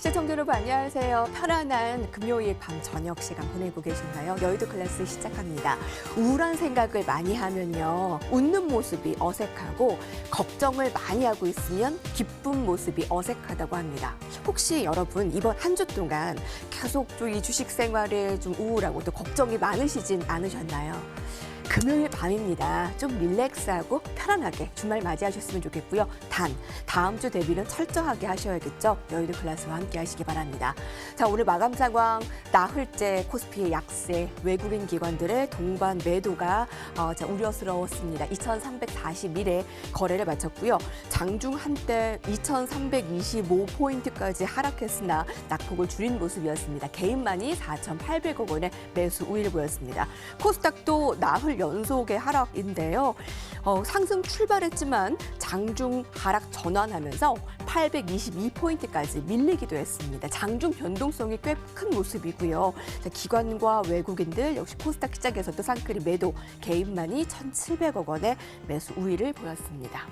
시청자 여러분 안녕하세요. 편안한 금요일 밤 저녁 시간 보내고 계신가요? 여의도 클래스 시작합니다. 우울한 생각을 많이 하면요. 웃는 모습이 어색하고 걱정을 많이 하고 있으면 기쁜 모습이 어색하다고 합니다. 혹시 여러분 이번 한 주 동안 계속 이 주식 생활에 좀 우울하고 또 걱정이 많으시진 않으셨나요? 금요일 밤입니다. 좀 릴렉스하고 편안하게 주말 맞이하셨으면 좋겠고요. 다음 주 대비는 철저하게 하셔야겠죠. 여의도 클래스와 함께 하시기 바랍니다. 자, 오늘 마감 상황 나흘째 코스피의 약세, 외국인 기관들의 동반 매도가 우려스러웠습니다. 2,341에 거래를 마쳤고요. 장중 한때 2,325포인트까지 하락했으나 낙폭을 줄인 모습이었습니다. 개인만이 4,800억 원의 매수 우위를 보였습니다. 코스닥도 나흘 연속의 하락인데요. 상승 출발했지만 장중 하락 전환하면서 822포인트까지 밀리기도 했습니다. 장중 변동성이 꽤 큰 모습이고요. 기관과 외국인들 역시 코스닥 시장에서도 쌍끌이 매도, 개인만이 1,700억 원의 매수 우위를 보였습니다.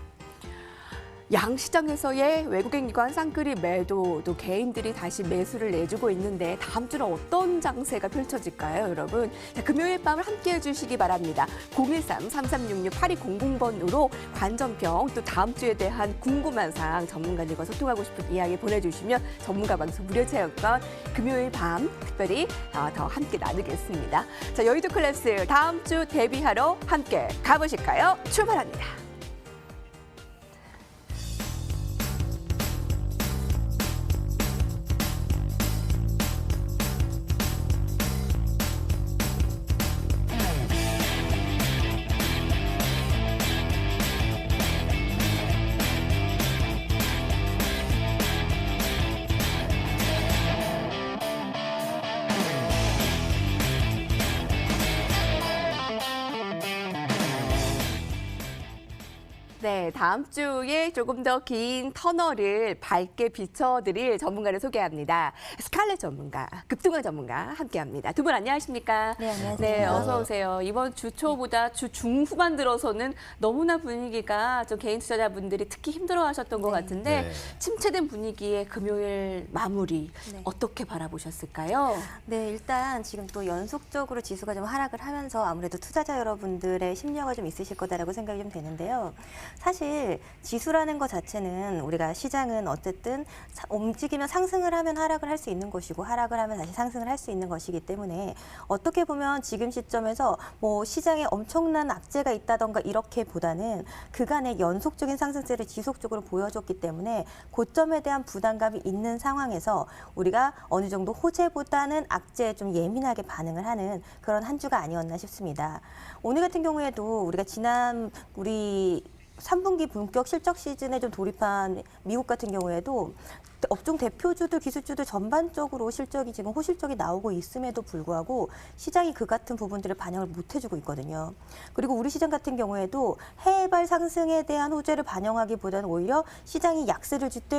양시장에서의 외국인 기관 쌍끌이 매도, 또 개인들이 다시 매수를 내주고 있는데 다음 주는 어떤 장세가 펼쳐질까요, 여러분? 자, 금요일 밤을 함께해 주시기 바랍니다. 013-3366-8200번으로 관전평, 또 다음 주에 대한 궁금한 사항, 전문가들과 소통하고 싶은 이야기 보내주시면 전문가 방송 무료 체험권 금요일 밤 특별히 더 함께 나누겠습니다. 자, 여의도 클래스 다음 주 데뷔하러 함께 가보실까요? 출발합니다. 네, 다음 주에 조금 더 긴 터널을 밝게 비춰드릴 전문가를 소개합니다. 스칼렛 전문가, 급등화 전문가 함께합니다. 두 분 안녕하십니까? 네, 안녕하세요. 네, 어서 오세요. 이번 주 초보다 주 중후반 들어서는 너무나 분위기가 좀 개인 투자자분들이 특히 힘들어하셨던 것 같은데 네. 침체된 분위기의 금요일 마무리 어떻게 바라보셨을까요? 네, 일단 지금 또 연속적으로 지수가 좀 하락을 하면서 아무래도 투자자 여러분들의 심려가 좀 있으실 거다라고 생각이 좀 되는데요. 사실 지수라는 것 자체는 우리가 시장은 어쨌든 움직이면 상승을 하면 하락을 할 수 있는 것이고 하락을 하면 다시 상승을 할 수 있는 것이기 때문에 어떻게 보면 지금 시점에서 뭐 시장에 엄청난 악재가 있다던가 이렇게보다는 그간의 연속적인 상승세를 지속적으로 보여줬기 때문에 고점에 대한 부담감이 있는 상황에서 우리가 어느 정도 호재보다는 악재에 좀 예민하게 반응을 하는 그런 한 주가 아니었나 싶습니다. 오늘 같은 경우에도 우리가 지난 우리 3분기 본격 실적 시즌에 좀 돌입한 미국 같은 경우에도 업종 대표주들, 기술주들 전반적으로 실적이 지금 호실적이 나오고 있음에도 불구하고 시장이 그 같은 부분들을 반영을 못 해주고 있거든요. 그리고 우리 시장 같은 경우에도 해외발 상승에 대한 호재를 반영하기보다는 오히려 시장이 약세를 줄 때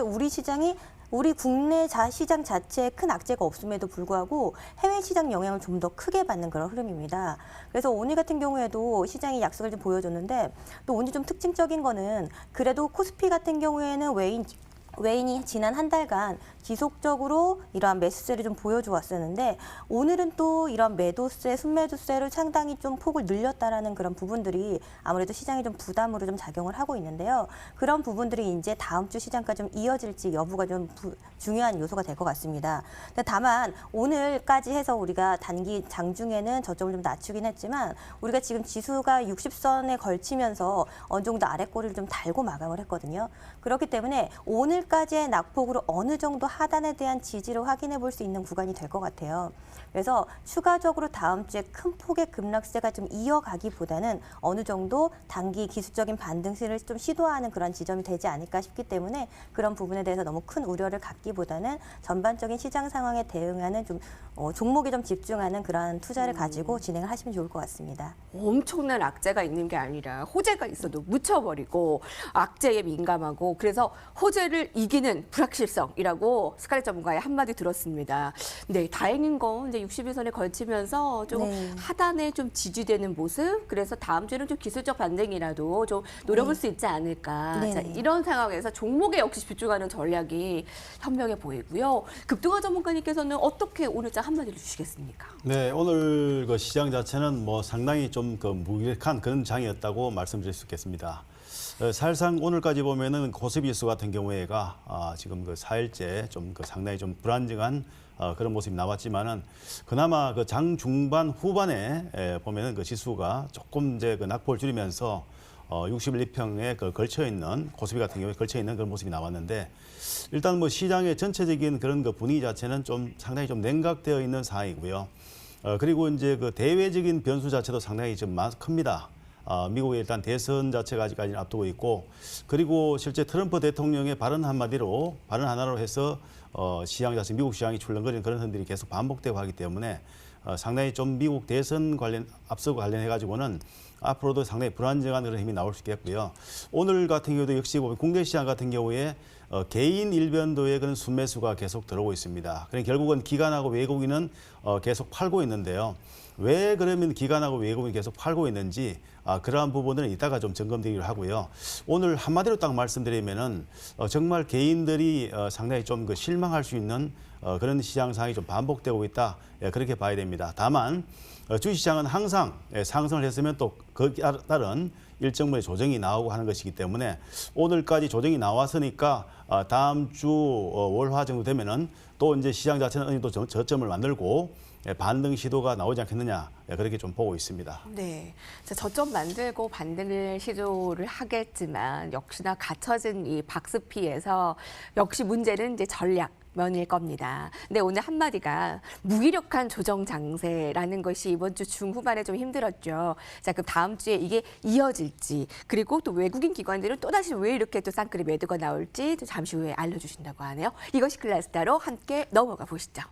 우리 국내 시장 자체에 큰 악재가 없음에도 불구하고 해외 시장 영향을 좀 더 크게 받는 그런 흐름입니다. 그래서 오늘 같은 경우에도 시장이 약세를 좀 보여줬는데 또 오늘 좀 특징적인 거는 그래도 코스피 같은 경우에는 외인이 지난 한 달간 지속적으로 이러한 매수세를 좀 보여줘 왔었는데 오늘은 또 이런 매도세, 순매도세를 상당히 좀 폭을 늘렸다라는 그런 부분들이 아무래도 시장에 좀 부담으로 좀 작용을 하고 있는데요. 그런 부분들이 이제 다음 주 시장까지 좀 이어질지 여부가 좀 중요한 요소가 될 것 같습니다. 다만 오늘까지 해서 우리가 단기 장중에는 저점을 좀 낮추긴 했지만 우리가 지금 지수가 60선에 걸치면서 어느 정도 아랫꼬리를 좀 달고 마감을 했거든요. 그렇기 때문에 오늘까지의 낙폭으로 어느 정도 하단에 대한 지지를 확인해 볼 수 있는 구간이 될 것 같아요. 그래서 추가적으로 다음 주에 큰 폭의 급락세가 좀 이어가기보다는 어느 정도 단기 기술적인 반등세를 좀 시도하는 그런 지점이 되지 않을까 싶기 때문에 그런 부분에 대해서 너무 큰 우려를 갖기보다는 전반적인 시장 상황에 대응하는 좀 종목에 좀 집중하는 그런 투자를 가지고 진행을 하시면 좋을 것 같습니다. 엄청난 악재가 있는 게 아니라 호재가 있어도 묻혀버리고 악재에 민감하고 그래서 호재를 이기는 불확실성이라고 스칼렛 전문가의 한마디 들었습니다. 네, 다행인 건 이제 60일선에 걸치면서 좀 네. 하단에 좀 지지되는 모습. 그래서 다음 주에는 좀 기술적 반등이라도 좀 노려볼 수 있지 않을까. 네. 자, 이런 상황에서 종목에 역시 집중하는 전략이 현명해 보이고요. 급등화 전문가님께서는 어떻게 오늘자 한마디를 주시겠습니까? 네, 오늘 그 시장 자체는 뭐 상당히 좀 그 무기력한 그런 장이었다고 말씀드릴 수 있겠습니다. 사실상 오늘까지 보면은 코스피지수 같은 경우에가 지금 그 4일째 좀 그 상당히 좀 불안정한 그런 모습이 나왔지만은 그나마 그 장 중반 후반에 보면은 그 지수가 조금 이제 그 낙폭을 줄이면서 60일 이평에 그 걸쳐 있는 코스피 같은 경우에 걸쳐 있는 그런 모습이 나왔는데 일단 뭐 시장의 전체적인 그런 그 분위기 자체는 좀 상당히 좀 냉각되어 있는 상황이고요. 그리고 이제 그 대외적인 변수 자체도 상당히 좀 큽니다. 미국의 일단 대선 자체가 아직까지는 앞두고 있고 그리고 실제 트럼프 대통령의 발언 하나로 해서 시장 자체 미국 시장이 출렁거리는 그런 흔들이 계속 반복되고 하기 때문에 상당히 좀 미국 대선 앞서고 관련해 가지고는 앞으로도 상당히 불안정한 그런 힘이 나올 수 있겠고요. 오늘 같은 경우도 역시 국내 시장 같은 경우에 개인 일변도의 그런 순매수가 계속 들어오고 있습니다. 그러니까 결국은 기관하고 외국인은 계속 팔고 있는데요. 왜 그러면 기관하고 외국인이 계속 팔고 있는지 그러한 부분들은 이따가 좀 점검되기로 하고요. 오늘 한마디로 딱 말씀드리면은 정말 개인들이 상당히 좀 그 실망할 수 있는 그런 시장 상황이 좀 반복되고 있다. 그렇게 봐야 됩니다. 다만 주식시장은 항상 상승을 했으면 또 거기에 따른 일정 부분의 조정이 나오고 하는 것이기 때문에 오늘까지 조정이 나왔으니까 다음 주 월화 정도 되면은 또 이제 시장 자체는 어느 정도 저점을 만들고 반등 시도가 나오지 않겠느냐 그렇게 좀 보고 있습니다. 네, 저점 만들고 반등을 시도를 하겠지만 역시나 갖춰진 이 박스피에서 역시 문제는 이제 전략. 면일 겁니다. 근데 오늘 한마디가 무기력한 조정 장세라는 것이 이번 주 중후반에 좀 힘들었죠. 자, 그럼 다음 주에 이게 이어질지 그리고 또 외국인 기관들은 또다시 왜 이렇게 또 쌍끌이 매도가 나올지 잠시 후에 알려주신다고 하네요. 이것이 클래스타로 함께 넘어가 보시죠.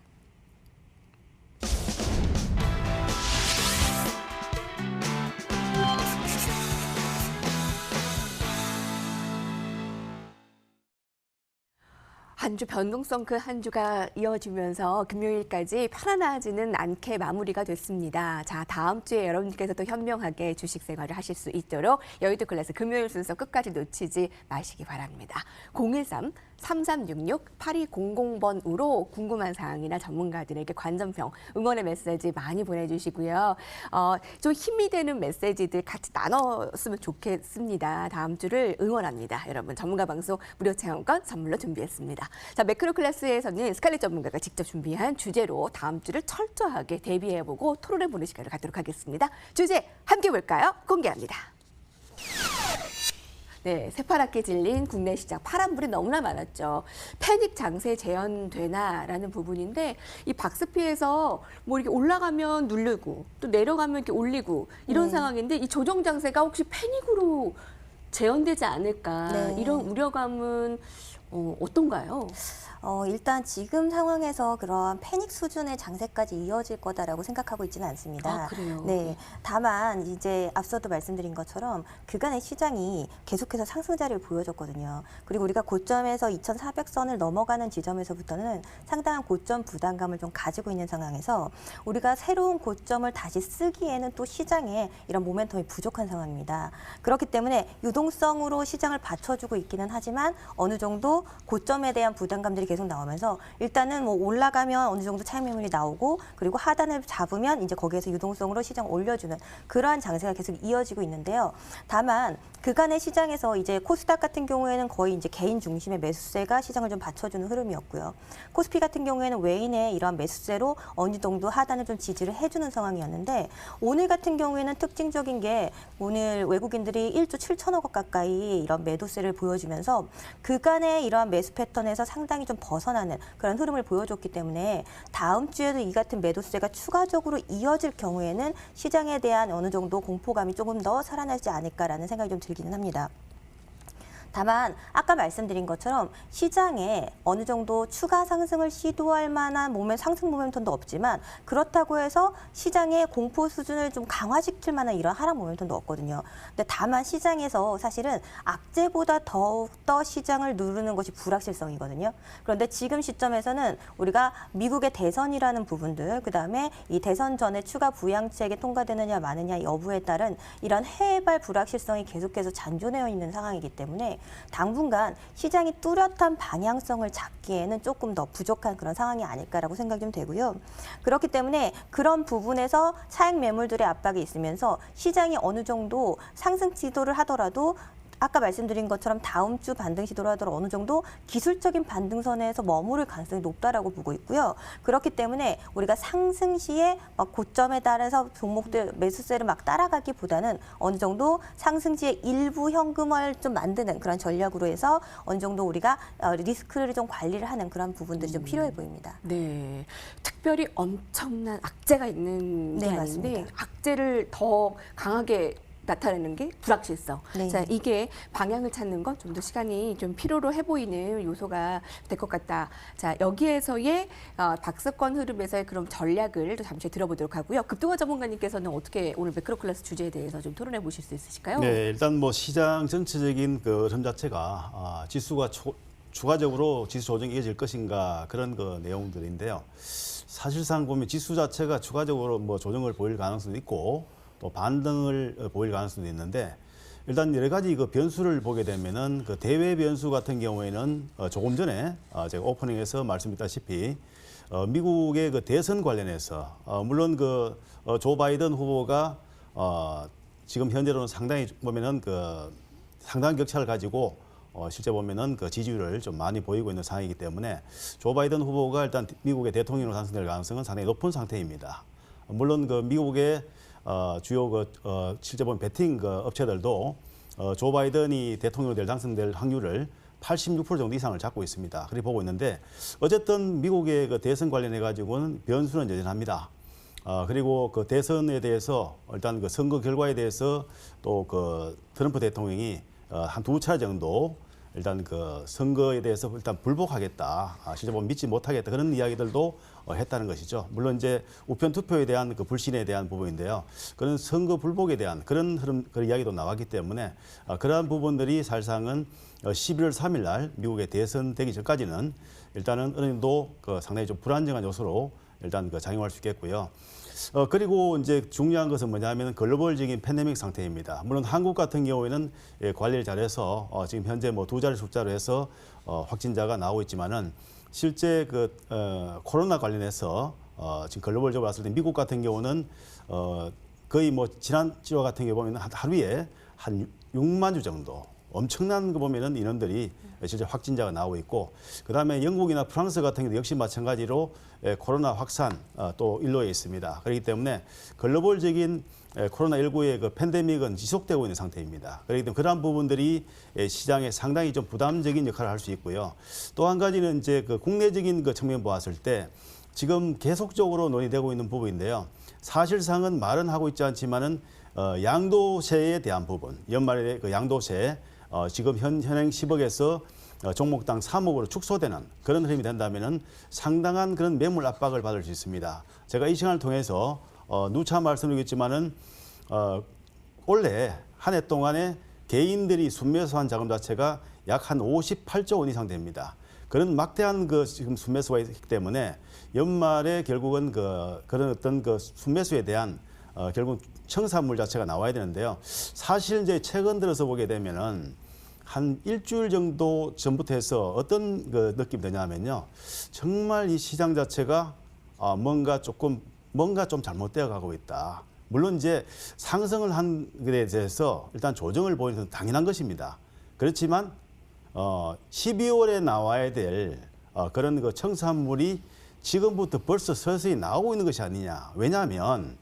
한 주 변동성 그 한 주가 이어지면서 금요일까지 편안하지는 않게 마무리가 됐습니다. 자, 다음 주에 여러분께서 또 현명하게 주식 생활을 하실 수 있도록 여의도 클래스 금요일 순서 끝까지 놓치지 마시기 바랍니다. 013-3366-8200번으로 궁금한 사항이나 전문가들에게 관전평, 응원의 메시지 많이 보내주시고요. 좀 힘이 되는 메시지들 같이 나눴으면 좋겠습니다. 다음 주를 응원합니다. 여러분, 전문가 방송 무료 체험권 선물로 준비했습니다. 자, 매크로 클래스에서는 스칼렛 전문가가 직접 준비한 주제로 다음 주를 철저하게 대비해보고 토론해보는 시간을 갖도록 하겠습니다. 주제 함께 볼까요? 공개합니다. 네, 새파랗게 질린 국내 시장 파란불이 너무나 많았죠. 패닉 장세 재현되나라는 부분인데 이 박스피에서 뭐 이렇게 올라가면 누르고 또 내려가면 이렇게 올리고 이런 상황인데 이 조정 장세가 혹시 패닉으로 재현되지 않을까 네. 이런 우려감은 어떤가요? 일단 지금 상황에서 그런 패닉 수준의 장세까지 이어질 거다라고 생각하고 있지는 않습니다. 아, 그래요? 네. 다만 이제 앞서도 말씀드린 것처럼 그간의 시장이 계속해서 상승 자리를 보여줬거든요. 그리고 우리가 고점에서 2,400선을 넘어가는 지점에서부터는 상당한 고점 부담감을 좀 가지고 있는 상황에서 우리가 새로운 고점을 다시 쓰기에는 또 시장에 이런 모멘텀이 부족한 상황입니다. 그렇기 때문에 유동성으로 시장을 받쳐주고 있기는 하지만 어느 정도 고점에 대한 부담감들이 계속 나오면서 일단은 뭐 올라가면 어느 정도 차익 매물이 나오고 그리고 하단을 잡으면 이제 거기에서 유동성으로 시장 올려주는 그러한 장세가 계속 이어지고 있는데요. 다만 그간의 시장에서 이제 코스닥 같은 경우에는 거의 이제 개인 중심의 매수세가 시장을 좀 받쳐주는 흐름이었고요. 코스피 같은 경우에는 외인의 이러한 매수세로 어느 정도 하단을 좀 지지를 해주는 상황이었는데 오늘 같은 경우에는 특징적인 게 오늘 외국인들이 1조 7천억 원 가까이 이런 매도세를 보여주면서 그간의 이러한 매수 패턴에서 상당히 좀 벗어나는 그런 흐름을 보여줬기 때문에 다음 주에도 이 같은 매도세가 추가적으로 이어질 경우에는 시장에 대한 어느 정도 공포감이 조금 더 살아나지 않을까라는 생각이 좀 들기는 합니다. 다만 아까 말씀드린 것처럼 시장에 어느 정도 추가 상승을 시도할 만한 상승 모멘텀도 없지만 그렇다고 해서 시장의 공포 수준을 좀 강화시킬 만한 이런 하락 모멘텀도 없거든요. 근데 다만 시장에서 사실은 악재보다 더욱더 시장을 누르는 것이 불확실성이거든요. 그런데 지금 시점에서는 우리가 미국의 대선이라는 부분들, 그다음에 이 대선 전에 추가 부양책이 통과되느냐 마느냐 여부에 따른 이런 해외발 불확실성이 계속해서 잔존해 있는 상황이기 때문에 당분간 시장이 뚜렷한 방향성을 잡기에는 조금 더 부족한 그런 상황이 아닐까라고 생각이 좀 되고요. 그렇기 때문에 그런 부분에서 차익 매물들의 압박이 있으면서 시장이 어느 정도 상승 시도를 하더라도 아까 말씀드린 것처럼 다음 주 반등 시도를 하더라도 어느 정도 기술적인 반등선에서 머무를 가능성이 높다라고 보고 있고요. 그렇기 때문에 우리가 상승 시에 막 고점에 따라서 종목들 매수세를 막 따라가기보다는 어느 정도 상승 시에 일부 현금을 좀 만드는 그런 전략으로 해서 어느 정도 우리가 리스크를 좀 관리를 하는 그런 부분들이 좀 필요해 보입니다. 네, 특별히 엄청난 악재가 있는 게 네, 아닌데 맞습니다. 악재를 더 강하게 나타내는 게 불확실성. 네. 자, 이게 방향을 찾는 건 좀 더 시간이 좀 필요로 해 보이는 요소가 될 것 같다. 자, 여기에서의 박스권 흐름에서의 그런 전략을 또 잠시 들어보도록 하고요. 급등화 전문가님께서는 어떻게 오늘 매크로 클래스 주제에 대해서 좀 토론해 보실 수 있으실까요? 네, 일단 뭐 시장 전체적인 그 흐름 자체가 지수가 추가적으로 지수 조정이 이어질 것인가 그런 그 내용들인데요. 사실상 보면 지수 자체가 추가적으로 뭐 조정을 보일 가능성도 있고 또 반등을 보일 가능성도 있는데 일단 여러 가지 그 변수를 보게 되면은 그 대외 변수 같은 경우에는 조금 전에 제가 오프닝에서 말씀드렸다시피 미국의 그 대선 관련해서 물론 그 조 바이든 후보가 지금 현재로는 상당히 보면은 그 상당한 격차를 가지고 실제 보면은 그 지지율을 좀 많이 보이고 있는 상황이기 때문에 조 바이든 후보가 일단 미국의 대통령으로 당선될 가능성은 상당히 높은 상태입니다. 물론 그 미국의 주요 실제 보면 베팅 업체들도 조 바이든이 대통령으로 당선될 확률을 86% 정도 이상을 잡고 있습니다. 그렇게 보고 있는데 어쨌든 미국의 그 대선 관련해 가지고는 변수는 여전합니다. 그리고 그 대선에 대해서 일단 그 선거 결과에 대해서 또 그 트럼프 대통령이 한 두 차례 정도 일단 그 선거에 대해서 일단 불복하겠다, 실제 보면 믿지 못하겠다 그런 이야기들도 했다는 것이죠. 물론 이제 우편 투표에 대한 그 불신에 대한 부분인데요. 그런 선거 불복에 대한 그런 흐름, 그런 이야기도 나왔기 때문에 그러한 부분들이 사실상은 11월 3일 날 미국의 대선 되기 전까지는 일단은 어느 정도 그 상당히 좀 불안정한 요소로 일단 그 작용할 수 있겠고요. 그리고 이제 중요한 것은 뭐냐면 글로벌적인 팬데믹 상태입니다. 물론 한국 같은 경우에는 관리를 잘해서 지금 현재 뭐 두 자리 숫자로 해서 확진자가 나오고 있지만은 실제 그 코로나 관련해서 지금 글로벌적으로 봤을 때 미국 같은 경우는 거의 뭐 지난 주와 같은 경우 보면 하루에 한 6만 주 정도 엄청난 거 보면은 인원들이 실제 확진자가 나오고 있고 그다음에 영국이나 프랑스 같은 경우도 역시 마찬가지로 코로나 확산 또 일로에 있습니다. 그렇기 때문에 글로벌적인 코로나19의 그 팬데믹은 지속되고 있는 상태입니다. 그렇기 때문에 그러한 부분들이 시장에 상당히 좀 부담적인 역할을 할 수 있고요. 또 한 가지는 이제 그 국내적인 그 측면 보았을 때 지금 계속적으로 논의되고 있는 부분인데요. 사실상은 말은 하고 있지 않지만은 양도세에 대한 부분, 연말에 그 양도세 지금 현행 10억에서 종목당 3억으로 축소되는 그런 흐름이 된다면은 상당한 그런 매물 압박을 받을 수 있습니다. 제가 이 시간을 통해서 누차 말씀드리겠지만은 올해 한 해 동안에 개인들이 순매수한 자금 자체가 약 한 58조 원 이상 됩니다. 그런 막대한 그 지금 순매수가 있기 때문에 연말에 결국은 그런 어떤 그 순매수에 대한 결국 청산물 자체가 나와야 되는데요. 사실 이제 최근 들어서 보게 되면은 한 일주일 정도 전부터 해서 어떤 그 느낌이 드냐면요. 정말 이 시장 자체가 뭔가 좀 잘못되어 가고 있다. 물론 이제 상승을 한 것에 대해서 일단 조정을 보이는 건 당연한 것입니다. 그렇지만 12월에 나와야 될 그런 그 청산물이 지금부터 벌써 서서히 나오고 있는 것이 아니냐. 왜냐하면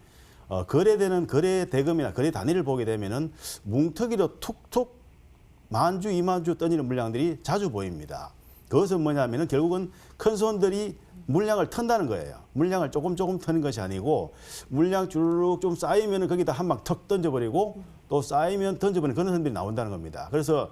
거래되는 거래 대금이나 거래 단위를 보게 되면은 뭉터기로 툭툭 10,000주, 20,000주 떠지는 물량들이 자주 보입니다. 그것은 뭐냐면은 결국은 큰 손들이 물량을 턴다는 거예요. 물량을 조금 터는 것이 아니고 물량 주르륵 좀 쌓이면은 거기다 한 방 턱 던져버리고 또 쌓이면 던져버리는 그런 흔들이 나온다는 겁니다. 그래서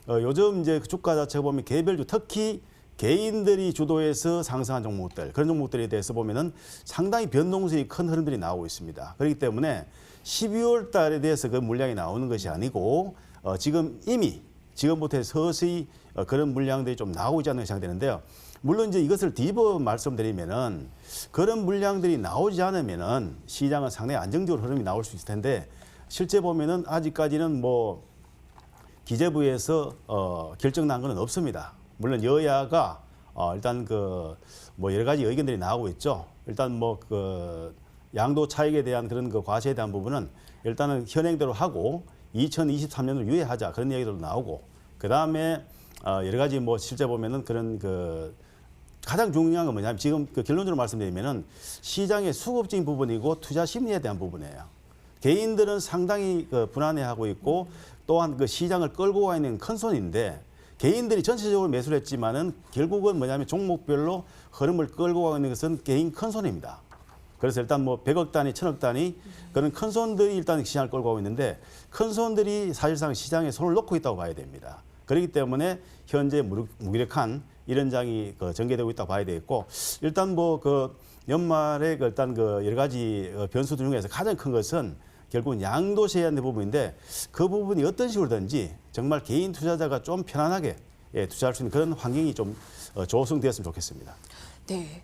요즘 이제 주가 자체가 보면 개별주 특히 개인들이 주도해서 상승한 종목들 그런 종목들에 대해서 보면은 상당히 변동성이 큰 흐름들이 나오고 있습니다. 그렇기 때문에 12월 달에 대해서 그 물량이 나오는 것이 아니고 지금 이미 지금부터 서서히 그런 물량들이 좀 나오고 있지 않나 생각되는데요. 물론 이제 이것을 뒤집어 말씀드리면은 그런 물량들이 나오지 않으면은 시장은 상당히 안정적으로 흐름이 나올 수 있을 텐데 실제 보면은 아직까지는 뭐 기재부에서 결정 난 건 없습니다. 물론 여야가 일단 그 뭐 여러 가지 의견들이 나오고 있죠. 일단 뭐 그 양도 차익에 대한 그런 그 과세에 대한 부분은 일단은 현행대로 하고 2023년으로 유예하자 그런 이야기도 나오고 그 다음에 여러 가지 뭐 실제 보면은 그런 그 가장 중요한 건 뭐냐면 지금 그 결론적으로 말씀드리면은 시장의 수급적인 부분이고 투자 심리에 대한 부분이에요. 개인들은 상당히 그 불안해하고 있고 또한 그 시장을 끌고 가 있는 큰 손인데 개인들이 전체적으로 매수를 했지만은 결국은 뭐냐면 종목별로 흐름을 끌고 가고 있는 것은 개인 큰 손입니다. 그래서 일단 뭐 100억 단위, 1000억 단위 그런 큰 손들이 일단 시장을 끌고 가고 있는데 큰 손들이 사실상 시장에 손을 놓고 있다고 봐야 됩니다. 그렇기 때문에 현재 무기력한 이런 장이 전개되고 있다고 봐야 되겠고 일단 뭐 그 연말에 일단 그 여러 가지 변수들 중에서 가장 큰 것은 결국은 양도세에 대한 부분인데 그 부분이 어떤 식으로든지 정말 개인 투자자가 좀 편안하게 투자할 수 있는 그런 환경이 좀 조성되었으면 좋겠습니다. 네,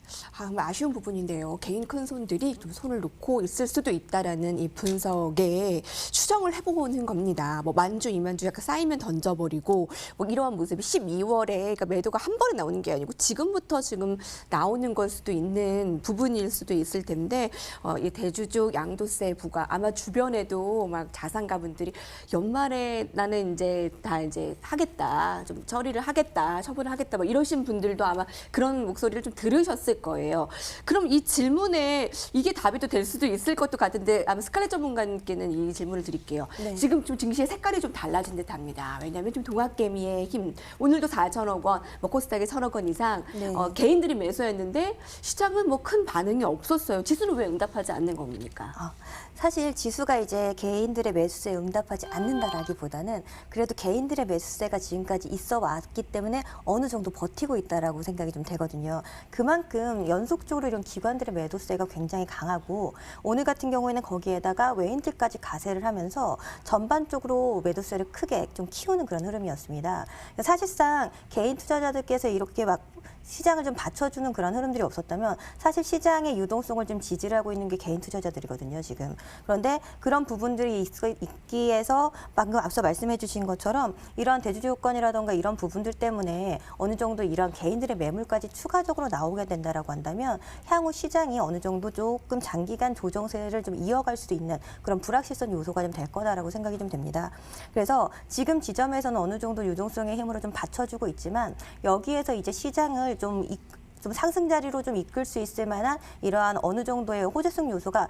아쉬운 부분인데요. 개인 큰 손들이 좀 손을 놓고 있을 수도 있다라는 이 분석에 추정을 해보는 겁니다. 뭐 만주, 이만주 약간 쌓이면 던져버리고 뭐 이러한 모습이 12월에 그러니까 매도가 한 번에 나오는 게 아니고 지금부터 지금 나오는 걸 수도 있는 부분일 수도 있을 텐데 이 대주주 양도세 부과 아마 주변에도 막 자산가분들이 연말에 나는 이제 다 이제 하겠다, 좀 처리를 하겠다, 처분을 하겠다, 뭐 이러신 분들도 아마 그런 목소리를 좀 들으셨을 거예요. 그럼 이 질문에 이게 답이 또 될 수도 있을 것도 같은데 아마 스칼렛 전문가님께는 이 질문을 드릴게요. 네. 지금 좀 증시의 색깔이 좀 달라진 듯합니다. 왜냐하면 좀 동학개미의 힘 오늘도 4천억 원, 뭐 코스닥에 1,000억 원 이상 네. 개인들이 매수했는데 시장은 뭐 큰 반응이 없었어요. 지수는 왜 응답하지 않는 겁니까? 사실 지수가 이제 개인들의 매수세에 응답하지 않는다라기보다는 그래도 개인들의 매수세가 지금까지 있어 왔기 때문에 어느 정도 버티고 있다라고 생각이 좀 되거든요. 그만큼 연속적으로 이런 기관들의 매도세가 굉장히 강하고 오늘 같은 경우에는 거기에다가 외인들까지 가세를 하면서 전반적으로 매도세를 크게 좀 키우는 그런 흐름이었습니다. 사실상 개인 투자자들께서 이렇게 막 시장을 좀 받쳐주는 그런 흐름들이 없었다면 사실 시장의 유동성을 좀 지지를 하고 있는 게 개인 투자자들이거든요, 지금. 그런데 그런 부분들이 있기 위해서 방금 앞서 말씀해 주신 것처럼 이러한 대주주 요건이라던가 이런 부분들 때문에 어느 정도 이런 개인들의 매물까지 추가적으로 나오게 된다라고 한다면 향후 시장이 어느 정도 조금 장기간 조정세를 좀 이어갈 수도 있는 그런 불확실성 요소가 좀 될 거다라고 생각이 좀 됩니다. 그래서 지금 지점에서는 어느 정도 유동성의 힘으로 좀 받쳐주고 있지만 여기에서 이제 시장을 좀 상승 자리로 좀 이끌 수 있을 만한 이러한 어느 정도의 호재성 요소가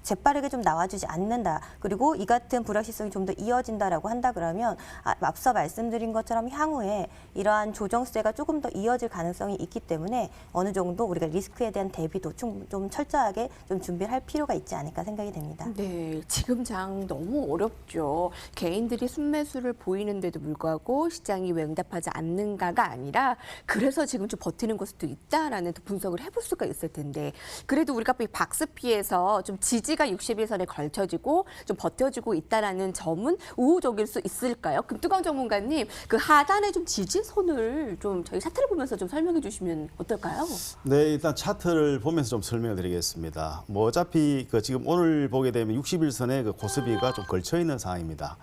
재빠르게 좀 나와주지 않는다. 그리고 이 같은 불확실성이 좀 더 이어진다라고 한다 그러면 앞서 말씀드린 것처럼 향후에 이러한 조정세가 조금 더 이어질 가능성이 있기 때문에 어느 정도 우리가 리스크에 대한 대비도 좀 철저하게 좀 준비를 할 필요가 있지 않을까 생각이 됩니다. 네, 지금 장 너무 어렵죠. 개인들이 순매수를 보이는데도 불구하고 시장이 왜 응답하지 않는가가 아니라 그래서 지금 좀 버티는 것도 있다라는 분석을 해볼 수가 있을 텐데 그래도 우리가 박스피에서 좀 지지가 60일선에 걸쳐지고 좀 버텨주고 있다라는 점은 우호적일 수 있을까요? 금뚜광 전문가님, 그 하단에 좀 지지선을 좀 저희 차트를 보면서 좀 설명해 주시면 어떨까요? 네, 일단 차트를 보면서 좀 설명을 드리겠습니다. 뭐 어차피 그 지금 오늘 보게 되면 60일선에 그 고스피가 좀 걸쳐 있는 상황입니다.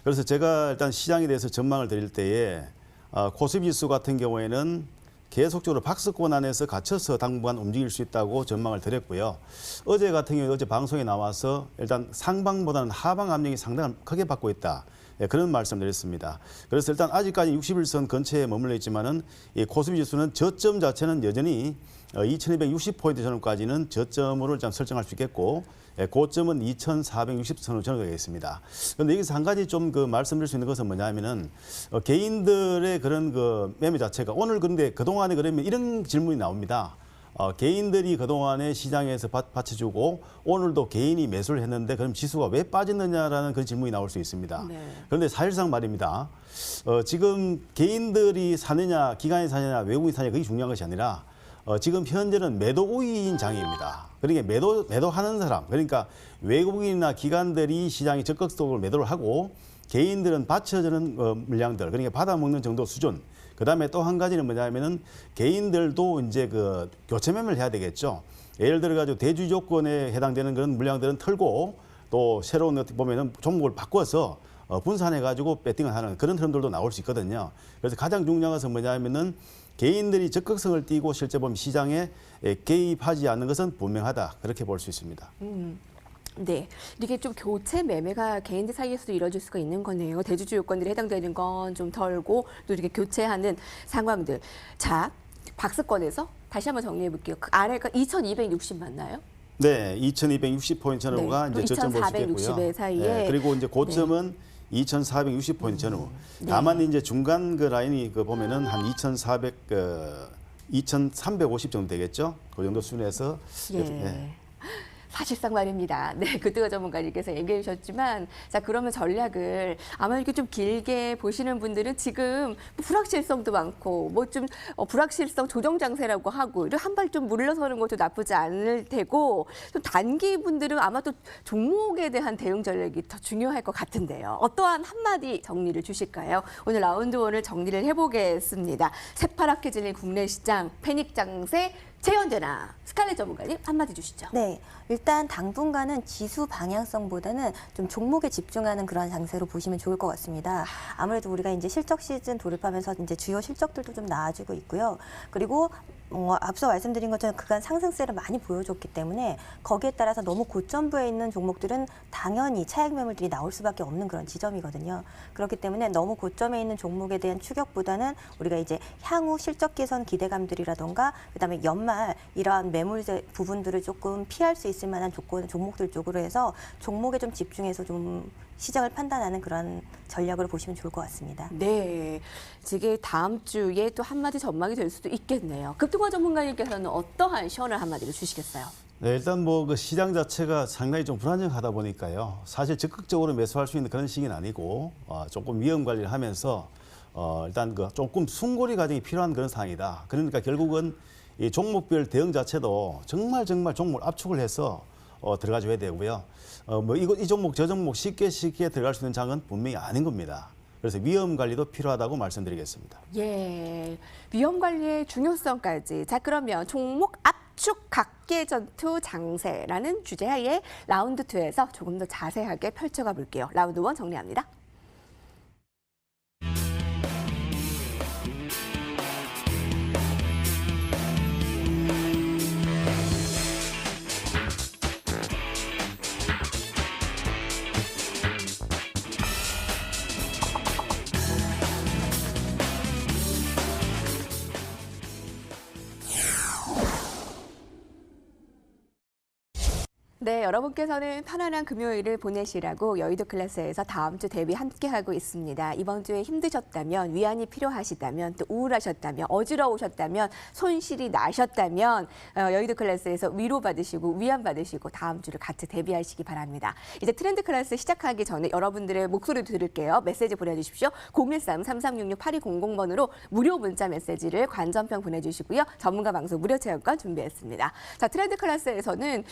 그래서 제가 일단 시장에 대해서 전망을 드릴 때에 코스피 지수 같은 경우에는 계속적으로 박스권 안에서 갇혀서 당분간 움직일 수 있다고 전망을 드렸고요. 어제 같은 경우 어제 방송에 나와서 일단 상방보다는 하방 압력이 상당히 크게 받고 있다. 그런 말씀드렸습니다. 그래서 일단 아직까지 60일선 근처에 머물러 있지만은 이 코스피 지수는 저점 자체는 여전히 2260포인트 전후까지는 저점으로 일단 설정할 수 있겠고 고점은 2460선으로 전후되겠습니다. 그런데 여기서 한 가지 좀 그 말씀드릴 수 있는 것은 뭐냐면은 개인들의 그런 그 매매 자체가 오늘 그런데 그동안에 그러면 이런 질문이 나옵니다. 개인들이 그동안에 시장에서 받쳐주고 오늘도 개인이 매수를 했는데 그럼 지수가 왜 빠졌느냐라는 그런 질문이 나올 수 있습니다. 네. 그런데 사실상 말입니다. 지금 개인들이 사느냐, 기관이 사느냐, 외국인이 사느냐 그게 중요한 것이 아니라 지금 현재는 매도 우위인 장입니다. 그러니까 매도하는 사람, 그러니까 외국인이나 기관들이 시장에 적극적으로 매도를 하고 개인들은 받쳐주는 물량들, 그러니까 받아먹는 정도 수준. 그다음에 또 한 가지는 뭐냐면은 개인들도 이제 그 교체 매매를 해야 되겠죠. 예를 들어 가지고 대주 조건에 해당되는 그런 물량들은 털고 또 새로운 어떻게 보면은 종목을 바꿔서 분산해 가지고 배팅을 하는 그런 흐름들도 나올 수 있거든요. 그래서 가장 중요한 것은 뭐냐면은 개인들이 적극성을 띠고 실제 보면 시장에 개입하지 않는 것은 분명하다. 그렇게 볼 수 있습니다. 네, 이게 좀 교체 매매가 개인들 사이에서도 이루어질 수가 있는 거네요. 대주주 요건들에 해당되는 건 좀 덜고 또 이렇게 교체하는 상황들. 자, 박스권에서 다시 한번 정리해 볼게요. 그 아래가 2,260 맞나요? 네, 2,260포인트 전후가 네, 이제 저점 볼 수 있겠고요. 2,460에 사이에. 네, 그리고 이제 고점은 2,460포인트 전후. 다만 이제 중간 그 라인이 그 보면은 한 2,350 정도 되겠죠. 그 정도 수준에서 예. 네. 사실상 말입니다. 네, 그뜨거 전문가님께서 얘기해 주셨지만, 자, 그러면 전략을 아마 이렇게 좀 길게 보시는 분들은 지금 불확실성도 많고, 뭐 좀 불확실성 조정 장세라고 하고, 이런 한 발 좀 물러서는 것도 나쁘지 않을 테고, 좀 단기 분들은 아마 또 종목에 대한 대응 전략이 더 중요할 것 같은데요. 어떠한 한마디 정리를 주실까요? 오늘 라운드 1을 정리를 해보겠습니다. 새파랗게 질린 국내 시장, 패닉 장세, 최연재나 스칼렛 전문가님 한마디 주시죠. 네, 일단 당분간은 지수 방향성보다는 좀 종목에 집중하는 그런 장세로 보시면 좋을 것 같습니다. 아무래도 우리가 이제 실적 시즌 돌입하면서 이제 주요 실적들도 좀 나아지고 있고요. 그리고 앞서 말씀드린 것처럼 그간 상승세를 많이 보여줬기 때문에 거기에 따라서 너무 고점부에 있는 종목들은 당연히 차익 매물들이 나올 수밖에 없는 그런 지점이거든요. 그렇기 때문에 너무 고점에 있는 종목에 대한 추격보다는 우리가 이제 향후 실적 개선 기대감들이라던가 그다음에 연말 이러한 매물 부분들을 조금 피할 수 있을 만한 종목들 쪽으로 해서 종목에 좀 집중해서 좀 시장을 판단하는 그런 전략으로 보시면 좋을 것 같습니다. 네, 이게 다음 주에 또 한마디 전망이 될 수도 있겠네요. 급등화 전문가님께서는 어떠한 시원한 한마디를 주시겠어요? 네, 일단 뭐 그 시장 자체가 상당히 좀 불안정하다 보니까요. 사실 적극적으로 매수할 수 있는 그런 시기는 아니고 조금 위험 관리를 하면서 일단 그 조금 숨고리 과정이 필요한 그런 상황이다. 그러니까 결국은 이 종목별 대응 자체도 정말 종목을 압축을 해서 들어가줘야 되고요. 뭐 이 종목 저 종목 쉽게 들어갈 수 있는 장은 분명히 아닌 겁니다. 그래서 위험 관리도 필요하다고 말씀드리겠습니다. 예, 위험 관리의 중요성까지. 자, 그러면 종목 압축 각계 전투 장세라는 주제하에 라운드 2에서 조금 더 자세하게 펼쳐가 볼게요. 라운드 1 정리합니다. 네, 여러분께서는 편안한 금요일을 보내시라고 여의도 클래스에서 다음 주 대비 함께하고 있습니다. 이번 주에 힘드셨다면, 위안이 필요하시다면, 또 우울하셨다면, 어지러우셨다면, 손실이 나셨다면 여의도 클래스에서 위로받으시고 위안받으시고 다음 주를 같이 대비하시기 바랍니다. 이제 트렌드 클래스 시작하기 전에 여러분들의 목소리도 들을게요. 메시지 보내주십시오. 013-3366-8200번으로 무료 문자 메시지를 관전평 보내주시고요. 전문가 방송 무료 체험권 준비했습니다. 자, 트렌드 클래스에서는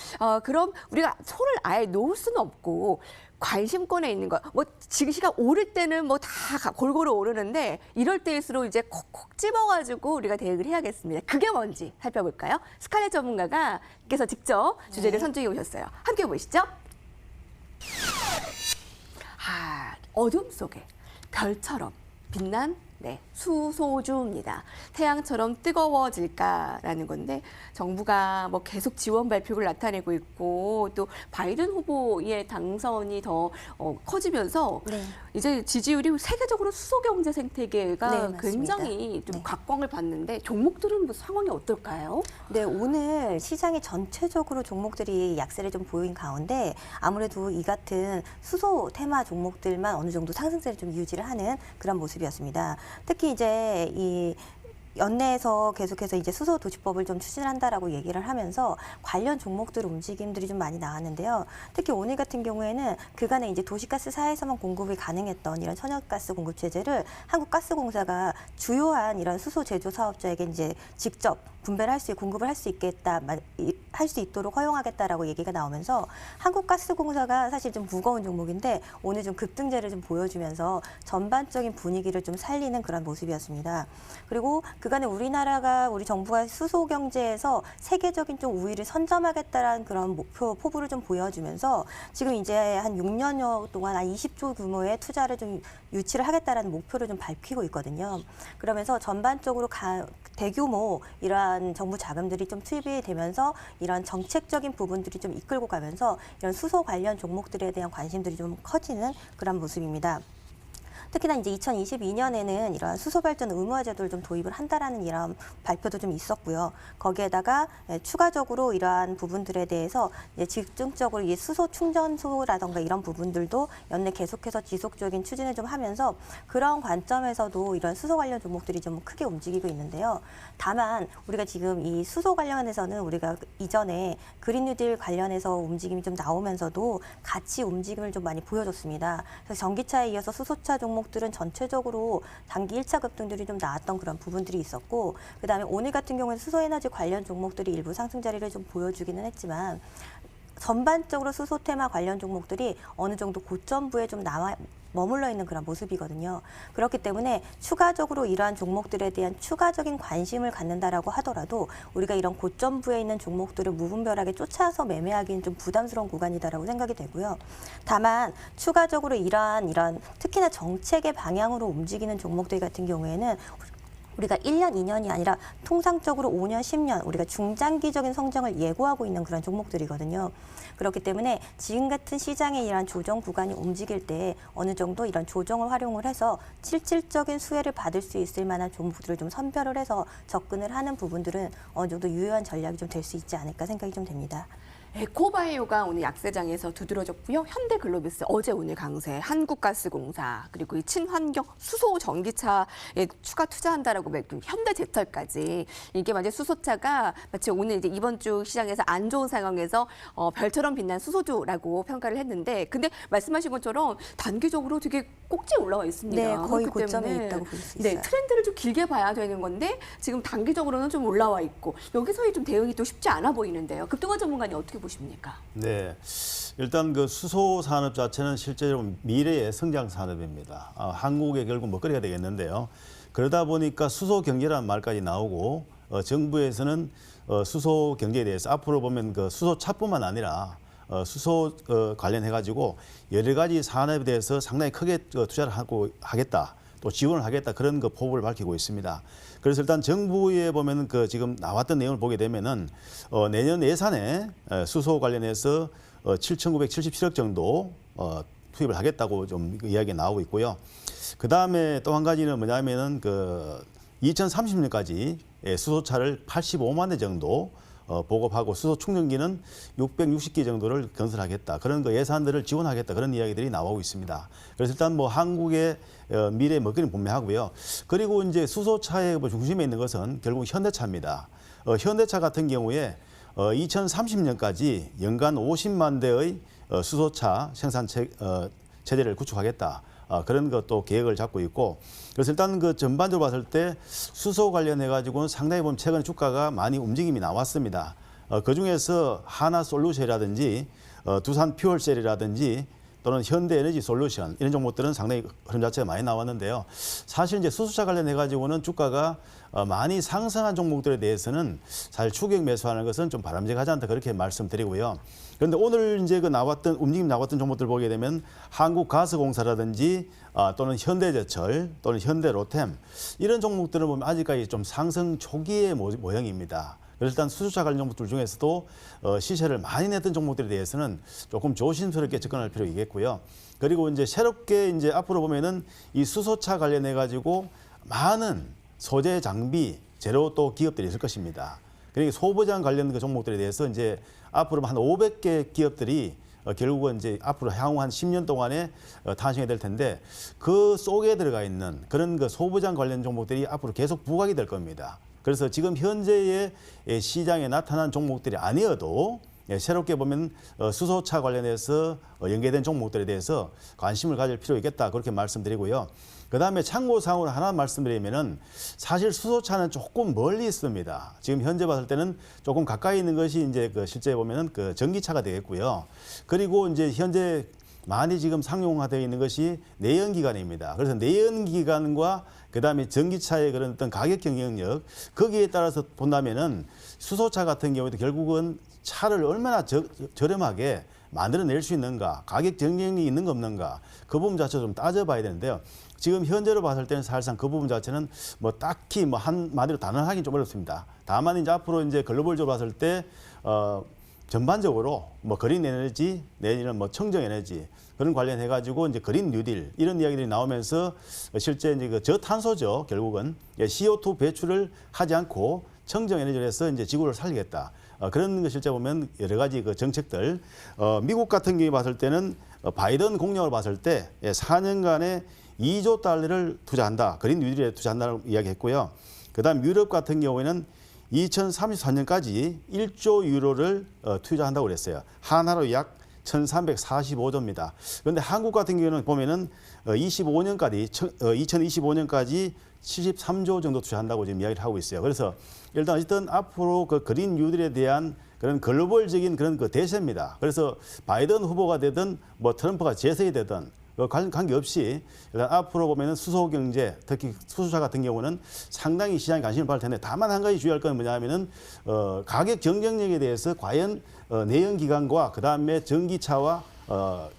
그럼 우리가 손을 아예 놓을 수는 없고 관심권에 있는 거, 뭐 지금 시간 오를 때는 뭐 다 골고루 오르는데 이럴 때일수록 이제 콕콕 집어가지고 우리가 대응을 해야겠습니다. 그게 뭔지 살펴볼까요? 스칼렛 전문가께서 직접 주제를 선정해 오셨어요. 함께 보시죠. 어둠 속에 별처럼 빛난 수소주입니다. 태양처럼 뜨거워질까라는 건데 정부가 뭐 계속 지원 발표를 나타내고 있고 또 바이든 후보의 당선이 더 커지면서 이제 지지율이 세계적으로 수소 경제 생태계가 굉장히 좀 각광을 받는데 종목들은 뭐 상황이 어떨까요? 네, 오늘 시장이 전체적으로 종목들이 약세를 좀 보인 가운데 아무래도 이 같은 수소 테마 종목들만 어느 정도 상승세를 좀 유지를 하는 그런 모습이었습니다. 특히 이제 이 연내에서 계속해서 이제 수소 도시법을 좀 추진한다라고 얘기를 하면서 관련 종목들 움직임들이 좀 많이 나왔는데요. 특히 오늘 같은 경우에는 그간에 이제 도시가스 사에서만 공급이 가능했던 이런 천연가스 공급 체제를 한국가스공사가 주요한 이런 수소 제조 사업자에게 이제 직접 분배를 할 수, 공급을 할 수 있겠다, 할 수 있도록 허용하겠다라고 얘기가 나오면서 한국가스공사가 사실 좀 무거운 종목인데 오늘 좀 급등세를 좀 보여주면서 전반적인 분위기를 좀 살리는 그런 모습이었습니다. 그리고 그간에 우리나라가 우리 정부가 수소 경제에서 세계적인 좀 우위를 선점하겠다라는 그런 목표 포부를 좀 보여주면서 지금 이제 한 6년여 동안 한 20조 규모의 투자를 좀 유치를 하겠다라는 목표를 좀 밝히고 있거든요. 그러면서 전반적으로 대규모 이러한 정부 자금들이 좀 투입이 되면서 이런 정책적인 부분들이 좀 이끌고 가면서 이런 수소 관련 종목들에 대한 관심들이 좀 커지는 그런 모습입니다. 특히나 이제 2022년에는 이런 수소 발전 의무화 제도를 좀 도입을 한다라는 이런 발표도 좀 있었고요. 거기에다가 추가적으로 이러한 부분들에 대해서 이제 집중적으로 이 수소 충전소라던가 이런 부분들도 연내 계속해서 지속적인 추진을 좀 하면서 그런 관점에서도 이런 수소 관련 종목들이 좀 크게 움직이고 있는데요. 다만 우리가 지금 이 수소 관련해서는 우리가 이전에 그린 뉴딜 관련해서 움직임이 좀 나오면서도 같이 움직임을 좀 많이 보여줬습니다. 그래서 전기차에 이어서 수소차 종목들은 전체적으로 단기 1차 급등들이 좀 나왔던 그런 부분들이 있었고, 그다음에 오늘 같은 경우는 수소에너지 관련 종목들이 일부 상승 자리를 좀 보여주기는 했지만 전반적으로 수소 테마 관련 종목들이 어느 정도 고점부에 좀 머물러 있는 그런 모습이거든요. 그렇기 때문에 추가적으로 이러한 종목들에 대한 추가적인 관심을 갖는다라고 하더라도 우리가 이런 고점부에 있는 종목들을 무분별하게 쫓아서 매매하기는 좀 부담스러운 구간이다라고 생각이 되고요. 다만 추가적으로 이러한 특히나 정책의 방향으로 움직이는 종목들 같은 경우에는 우리가 1년, 2년이 아니라 통상적으로 5년, 10년 우리가 중장기적인 성장을 예고하고 있는 그런 종목들이거든요. 그렇기 때문에 지금 같은 시장의 이러한 조정 구간이 움직일 때 어느 정도 이런 조정을 활용을 해서 실질적인 수혜를 받을 수 있을 만한 종목들을 좀 선별을 해서 접근을 하는 부분들은 어느 정도 유효한 전략이 좀 될 수 있지 않을까 생각이 좀 됩니다. 에코바이오가 오늘 약세장에서 두드러졌고요. 현대글로비스 어제 오늘 강세, 한국가스공사 그리고 이 친환경 수소 전기차에 추가 투자한다라고 현대제철까지 이게 마치 수소차가 마치 오늘 이제 이번 주 시장에서 안 좋은 상황에서 별처럼 빛난 수소주라고 평가를 했는데, 근데 말씀하신 것처럼 단기적으로 되게 꼭지에 올라와 있습니다. 네, 거의 그렇기 고점에 때문에 있다고 볼 수 있어요. 네, 트렌드를 좀 길게 봐야 되는 건데 지금 단기적으로는 좀 올라와 있고 여기서의 좀 대응이 또 쉽지 않아 보이는데요. 급등화 전문가님 어떻게 보십니까? 네, 일단 그 수소 산업 자체는 실제로 미래의 성장 산업입니다. 한국의 결국 먹거리가 되겠는데요. 그러다 보니까 수소 경제라는 말까지 나오고 정부에서는 수소 경제에 대해서 앞으로 보면 그 수소차뿐만 아니라 수소 관련해 가지고 여러 가지 산업에 대해서 상당히 크게 투자를 하겠다. 또 지원을 하겠다, 그런 그 포부를 밝히고 있습니다. 그래서 일단 정부에 보면은 그 지금 나왔던 내용을 보게 되면은 내년 예산에 수소 관련해서 7,977억 정도 투입을 하겠다고 좀 이야기가 나오고 있고요. 그 다음에 또 한 가지는 뭐냐면은 그 2030년까지 수소차를 85만 대 정도 보급하고 수소 충전기는 660기 정도를 건설하겠다. 그런 그 예산들을 지원하겠다. 그런 이야기들이 나오고 있습니다. 그래서 일단 뭐 한국의 미래 먹거리는 분명하고요. 그리고 이제 수소차의 중심에 있는 것은 결국 현대차입니다. 현대차 같은 경우에 2030년까지 연간 50만 대의 수소차 생산 체제를 구축하겠다. 그런 것도 계획을 잡고 있고, 그래서 일단 그 전반적으로 봤을 때 수소 관련해 가지고는 상당히 보면 최근에 주가가 많이 움직임이 나왔습니다. 그 중에서 하나솔루션이라든지 두산 퓨얼셀이라든지 또는 현대에너지 솔루션 이런 종목들은 상당히 흐름 자체가 많이 나왔는데요. 사실 이제 수소차 관련해 가지고는 주가가 많이 상승한 종목들에 대해서는 사실 추격 매수하는 것은 좀 바람직하지 않다, 그렇게 말씀드리고요. 그런데 오늘 이제 그 움직임 나왔던 종목들 보게 되면 한국가스공사라든지 또는 현대제철 또는 현대로템 이런 종목들을 보면 아직까지 좀 상승 초기의 모형입니다. 그래서 일단 수소차 관련 종목들 중에서도 시세를 많이 냈던 종목들에 대해서는 조금 조심스럽게 접근할 필요가 있겠고요. 그리고 이제 새롭게 이제 앞으로 보면은 이 수소차 관련해 가지고 많은 소재 장비 재료 또 기업들이 있을 것입니다. 그러니까 소부장 관련 그 종목들에 대해서 이제 앞으로 한 500개 기업들이 결국은 이제 앞으로 향후 한 10년 동안에 탄생이 될 텐데 그 속에 들어가 있는 그런 그 소부장 관련 종목들이 앞으로 계속 부각이 될 겁니다. 그래서 지금 현재의 시장에 나타난 종목들이 아니어도 새롭게 보면 수소차 관련해서 연계된 종목들에 대해서 관심을 가질 필요가 있겠다 그렇게 말씀드리고요. 그다음에 참고사항으로 하나 말씀드리면은 사실 수소차는 조금 멀리 있습니다. 지금 현재 봤을 때는 조금 가까이 있는 것이 이제 그 실제 보면은 그 전기차가 되겠고요. 그리고 이제 현재 많이 지금 상용화되어 있는 것이 내연기관입니다. 그래서 내연기관과 그다음에 전기차의 그런 어떤 가격 경쟁력 거기에 따라서 본다면은 수소차 같은 경우에도 결국은 차를 얼마나 저렴하게 만들어낼 수 있는가, 가격 경쟁력이 있는가 없는가 그 부분 자체 좀 따져봐야 되는데요. 지금 현재로 봤을 때는 사실상 그 부분 자체는 뭐 딱히 뭐 한마디로 단언하기는 좀 어렵습니다. 다만 이제 앞으로 이제 글로벌적으로 봤을 때 전반적으로 뭐 그린 에너지 내지는 뭐 청정 에너지 그런 관련해 가지고 이제 그린 뉴딜 이런 이야기들이 나오면서 실제 이제 그 저탄소죠. 결국은 CO2 배출을 하지 않고 청정 에너지를 해서 이제 지구를 살리겠다. 그런 거 실제 보면 여러 가지 그 정책들 미국 같은 경우에 봤을 때는 바이든 공약을 봤을 때 4년간에 2조 달러를 투자한다. 그린 뉴딜에 투자한다고 이야기했고요. 그다음 유럽 같은 경우에는 2034년까지 1조 유로를 투자한다고 그랬어요. 하나로 약 1,345조입니다. 그런데 한국 같은 경우는 보면은 2025년까지 73조 정도 투자한다고 지금 이야기를 하고 있어요. 그래서 일단 어쨌든 앞으로 그 그린 뉴딜에 대한 그런 글로벌적인 그런 그 대세입니다. 그래서 바이든 후보가 되든 뭐 트럼프가 재선이 되든 관계없이 일단 앞으로 보면은 수소 경제, 특히 수소차 같은 경우는 상당히 시장에 관심을 받을 텐데 다만 한 가지 주의할 건 뭐냐면은 가격 경쟁력에 대해서 과연 내연기관과 그다음에 전기차와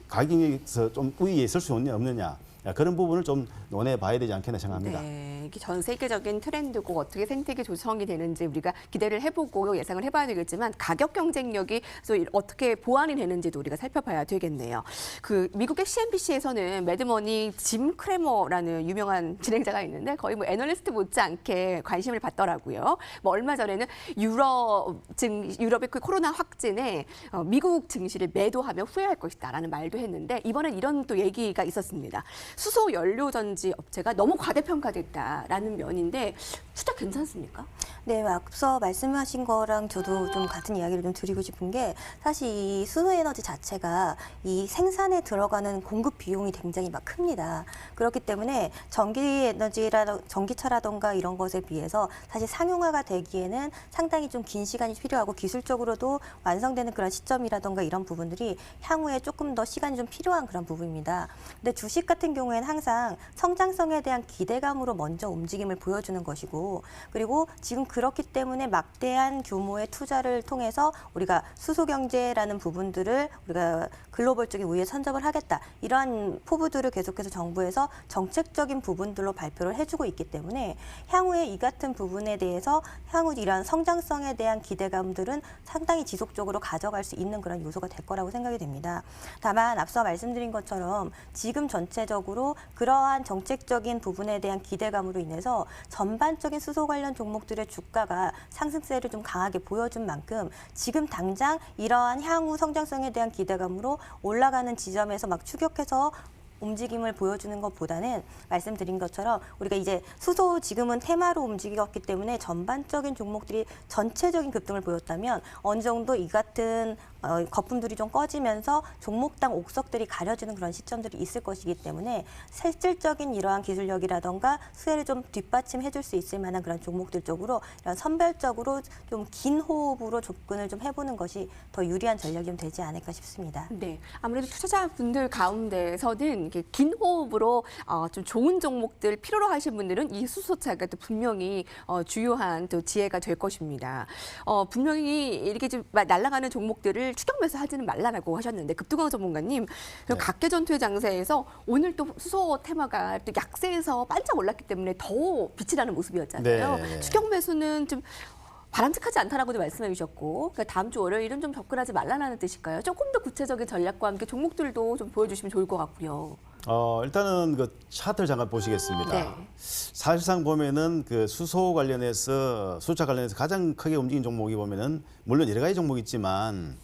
가격에서 좀 우위에 있을 수 있느냐 없느냐 그런 부분을 좀 논해 봐야 되지 않겠나 생각합니다. 네, 이게 전 세계적인 트렌드고 어떻게 생태계 조성이 되는지 우리가 기대를 해보고 예상을 해봐야 되겠지만 가격 경쟁력이 또 어떻게 보완이 되는지도 우리가 살펴봐야 되겠네요. 그 미국의 CNBC에서는 매드머니 짐 크레머라는 유명한 진행자가 있는데 거의 뭐 애널리스트 못지않게 관심을 받더라고요. 뭐 얼마 전에는 유럽의 그 코로나 확진에 미국 증시를 매도하면 후회할 것이다라는 말도 했는데 이번엔 이런 또 얘기가 있었습니다. 수소 연료 전지 업체가 너무 과대평가됐다라는 면인데 투자 괜찮습니까? 네, 앞서 말씀하신 거랑 저도 좀 같은 이야기를 좀 드리고 싶은 게 사실 이 수소에너지 자체가 이 생산에 들어가는 공급 비용이 굉장히 막 큽니다. 그렇기 때문에 전기차라던가 이런 것에 비해서 사실 상용화가 되기에는 상당히 좀 긴 시간이 필요하고 기술적으로도 완성되는 그런 시점이라던가 이런 부분들이 향후에 조금 더 시간이 좀 필요한 그런 부분입니다. 근데 주식 같은 경우에는 항상 성장성에 대한 기대감으로 먼저 움직임을 보여주는 것이고 그리고 지금 그렇기 때문에 막대한 규모의 투자를 통해서 우리가 수소 경제라는 부분들을 우리가 글로벌적인 우위에 선점을 하겠다. 이러한 포부들을 계속해서 정부에서 정책적인 부분들로 발표를 해주고 있기 때문에 향후에 이 같은 부분에 대해서 향후 이러한 성장성에 대한 기대감들은 상당히 지속적으로 가져갈 수 있는 그런 요소가 될 거라고 생각이 됩니다. 다만 앞서 말씀드린 것처럼 지금 전체적으로 그러한 정책적인 부분에 대한 기대감으로 인해서 전반적인 수소 관련 종목들의 주가가 상승세를 좀 강하게 보여준 만큼 지금 당장 이러한 향후 성장성에 대한 기대감으로 올라가는 지점에서 막 추격해서 움직임을 보여주는 것보다는 말씀드린 것처럼 우리가 이제 수소 지금은 테마로 움직였기 때문에 전반적인 종목들이 전체적인 급등을 보였다면 어느 정도 이 같은 거품들이 좀 꺼지면서 종목당 옥석들이 가려지는 그런 시점들이 있을 것이기 때문에 실질적인 이러한 기술력이라던가 수혜를 좀 뒷받침해 줄 수 있을 만한 그런 종목들 쪽으로 이런 선별적으로 좀 긴 호흡으로 접근을 좀 해보는 것이 더 유리한 전략이 좀 되지 않을까 싶습니다. 네, 아무래도 투자자분들 가운데서는 이렇게 긴 호흡으로 좀 좋은 종목들 필요로 하신 분들은 이 수소차가 또 분명히 주요한 또 지혜가 될 것입니다. 분명히 이렇게 좀 날아가는 종목들을 추격 매수하지는 말라라고 하셨는데 급등왕 전문가님, 네. 각계 전투의 장세에서 오늘 또 수소 테마가 또 약세에서 반짝 올랐기 때문에 더 빛이 나는 모습이었잖아요. 네. 추격 매수는 좀 바람직하지 않다라고도 말씀해 주셨고 그러니까 다음 주 월요일은 좀 접근하지 말라는 뜻일까요? 조금 더 구체적인 전략과 함께 종목들도 좀 보여주시면 좋을 것 같고요. 일단은 그 차트를 잠깐 보시겠습니다. 네. 사실상 보면은 그 수소 관련해서 수차 관련해서 가장 크게 움직인 종목이 보면은 물론 여러 가지 종목이 있지만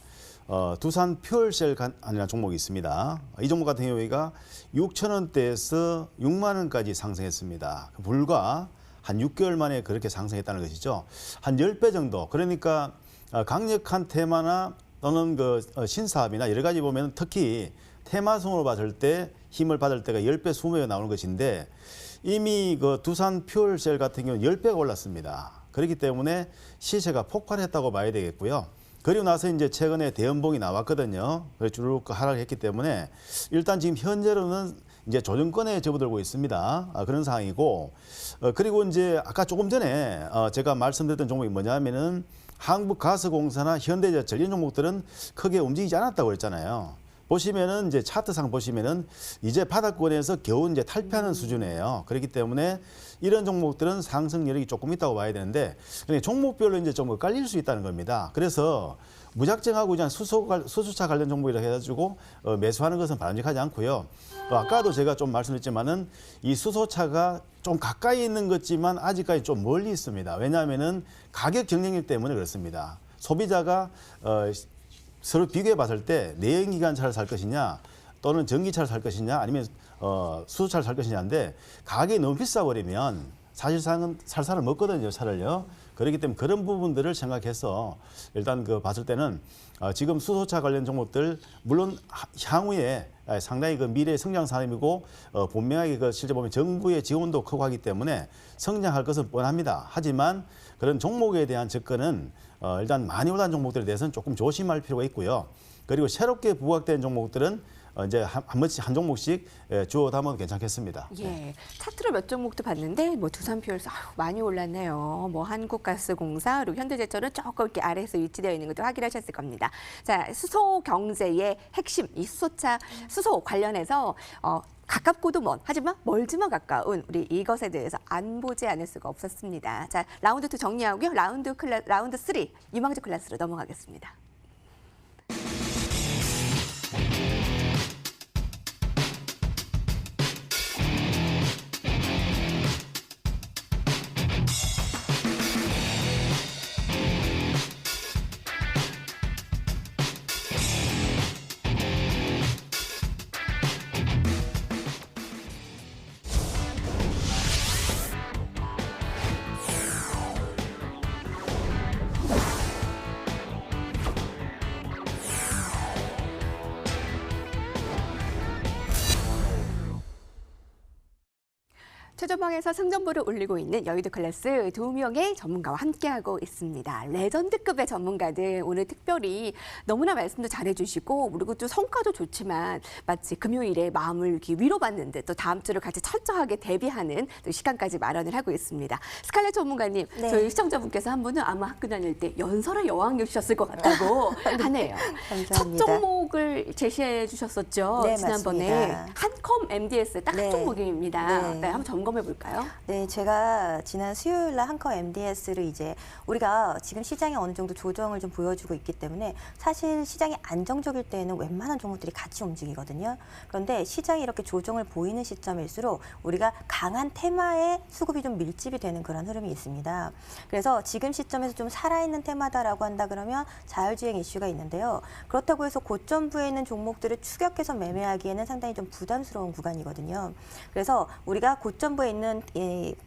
두산 퓨얼셀이라는 종목이 있습니다. 이 종목 같은 경우가 6,000원대에서 6만 원까지 상승했습니다. 불과 한 6개월 만에 그렇게 상승했다는 것이죠. 한 10배 정도. 그러니까 강력한 테마나 또는 신사업이나 여러 가지 보면 특히 테마성으로 봤을 때 힘을 받을 때가 10배, 20배가 나오는 것인데 이미 두산 퓨얼셀 같은 경우는 10배가 올랐습니다. 그렇기 때문에 시세가 폭발했다고 봐야 되겠고요. 그리고 나서 이제 최근에 대연봉이 나왔거든요. 그래서 쭉 하락했기 때문에 일단 지금 현재로는 이제 조정권에 접어들고 있습니다. 그런 상황이고, 그리고 이제 아까 조금 전에 제가 말씀드렸던 종목이 뭐냐면은 한국가스공사나 현대제철 이런 종목들은 크게 움직이지 않았다고 그랬잖아요. 보시면은 이제 차트상 보시면은 이제 바닥권에서 겨우 이제 탈피하는 수준이에요. 그렇기 때문에 이런 종목들은 상승 여력이 조금 있다고 봐야 되는데 종목별로 이제 좀 깔릴 수 있다는 겁니다. 그래서 무작정하고 그냥 수소차 관련 종목이라 해가지고 매수하는 것은 바람직하지 않고요. 아까도 제가 좀 말씀드렸지만은 이 수소차가 좀 가까이 있는 것지만 아직까지 좀 멀리 있습니다. 왜냐하면은 가격 경쟁력 때문에 그렇습니다. 소비자가 서로 비교해 봤을 때 내연기관차를 살 것이냐 또는 전기차를 살 것이냐 아니면 수소차를 살 것이냐인데 가격이 너무 비싸버리면 사실상은 살 사람 없거든요, 차를요. 그렇기 때문에 그런 부분들을 생각해서 일단 봤을 때는 지금 수소차 관련 종목들 물론 향후에 상당히 미래의 성장 산업이고 분명하게 실제 보면 정부의 지원도 크고 하기 때문에 성장할 것은 뻔합니다. 하지만 그런 종목에 대한 접근은 일단 많이 올라간 종목들에 대해서는 조금 조심할 필요가 있고요. 그리고 새롭게 부각된 종목들은 이제 한 종목씩 주워 담아도 괜찮겠습니다. 예, 차트로 몇 종목도 봤는데 뭐 두산퓨얼스 많이 올랐네요. 뭐 한국가스공사 그리고 현대제철은 조금 이렇게 아래에서 위치되어 있는 것도 확인하셨을 겁니다. 자, 수소 경제의 핵심 이 수소 관련해서 가깝고도 먼 하지만 멀지만 가까운 우리 이것에 대해서 안 보지 않을 수가 없었습니다. 자, 라운드 2 정리하고요. 라운드 3 유망주 클래스로 넘어가겠습니다. 최전방에서 승전보를 올리고 있는 여의도 클래스 2명의 전문가와 함께하고 있습니다. 레전드급의 전문가들 오늘 특별히 너무나 말씀도 잘해주시고 그리고 또 성과도 좋지만 마치 금요일에 마음을 이렇게 위로받는 듯 또 다음 주를 같이 철저하게 대비하는 또 시간까지 마련을 하고 있습니다. 스칼렛 전문가님, 네. 저희 시청자분께서 한 분은 아마 학교 다닐 때 연설의 여왕이 주셨을 것 같다고 하네요. 감사합니다. 첫 종목을 제시해 주셨었죠. 네, 지난번에 맞습니다. 한컴 MDS 딱 네. 종목입니다. 네. 네, 한번 점검해 볼까요? 네, 제가 지난 수요일 날 한컴 MDS를 이제 우리가 지금 시장이 어느 정도 조정을 좀 보여주고 있기 때문에 사실 시장이 안정적일 때에는 웬만한 종목들이 같이 움직이거든요. 그런데 시장이 이렇게 조정을 보이는 시점일수록 우리가 강한 테마에 수급이 좀 밀집이 되는 그런 흐름이 있습니다. 그래서 지금 시점에서 좀 살아있는 테마다라고 한다 그러면 자율주행 이슈가 있는데요. 그렇다고 해서 고점부에 있는 종목들을 추격해서 매매하기에는 상당히 좀 부담스러운 구간이거든요. 그래서 우리가 고점부에 있는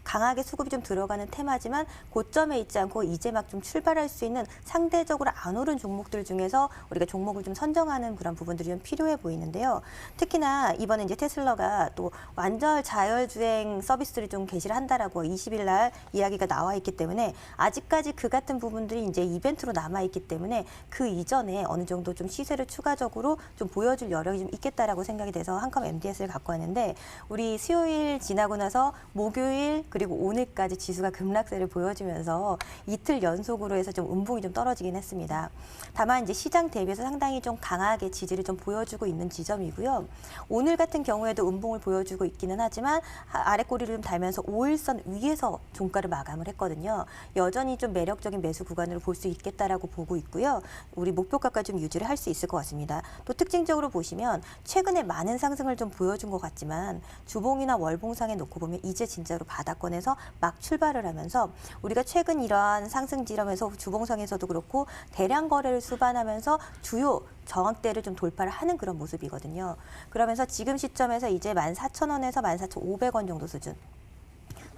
강하게 수급이 좀 들어가는 테마지만 고점에 있지 않고 이제 막 좀 출발할 수 있는 상대적으로 안 오른 종목들 중에서 우리가 종목을 좀 선정하는 그런 부분들이 좀 필요해 보이는데요. 특히나 이번에 이제 테슬라가 또 완전 자율주행 서비스를 좀 개시를 한다라고 20일 날 이야기가 나와 있기 때문에 아직까지 그 같은 부분들이 이제 이벤트로 남아 있기 때문에 그 이전에 어느 정도 좀 시세를 추가적으로 좀 보여줄 여력이 좀 있겠다라고 생각이 돼서 한컴 MDS를 갖고 왔는데 우리 수요일 지나고 나서 목요일 그리고 오늘까지 지수가 급락세를 보여주면서 이틀 연속으로 해서 좀 음봉이 좀 떨어지긴 했습니다. 다만 이제 시장 대비해서 상당히 좀 강하게 지지를 좀 보여주고 있는 지점이고요. 오늘 같은 경우에도 음봉을 보여주고 있기는 하지만 아래 꼬리를 좀 달면서 5일선 위에서 종가를 마감을 했거든요. 여전히 좀 매력적인 매수 구간으로 볼 수 있겠다라고 보고 있고요. 우리 목표가까지 좀 유지를 할 수 있을 것 같습니다. 또 특징적으로 보시면 최근에 많은 상승을 좀 보여준 것 같지만 주봉이나 월봉상에 놓고 보면 이제 진짜로 바닥권에서 막 출발을 하면서 우리가 최근 이러한 상승 지점에서 주봉상에서도 그렇고 대량 거래를 수반하면서 주요 저항대를 좀 돌파를 하는 그런 모습이거든요. 그러면서 지금 시점에서 이제 14,000원에서 14,500원 정도 수준.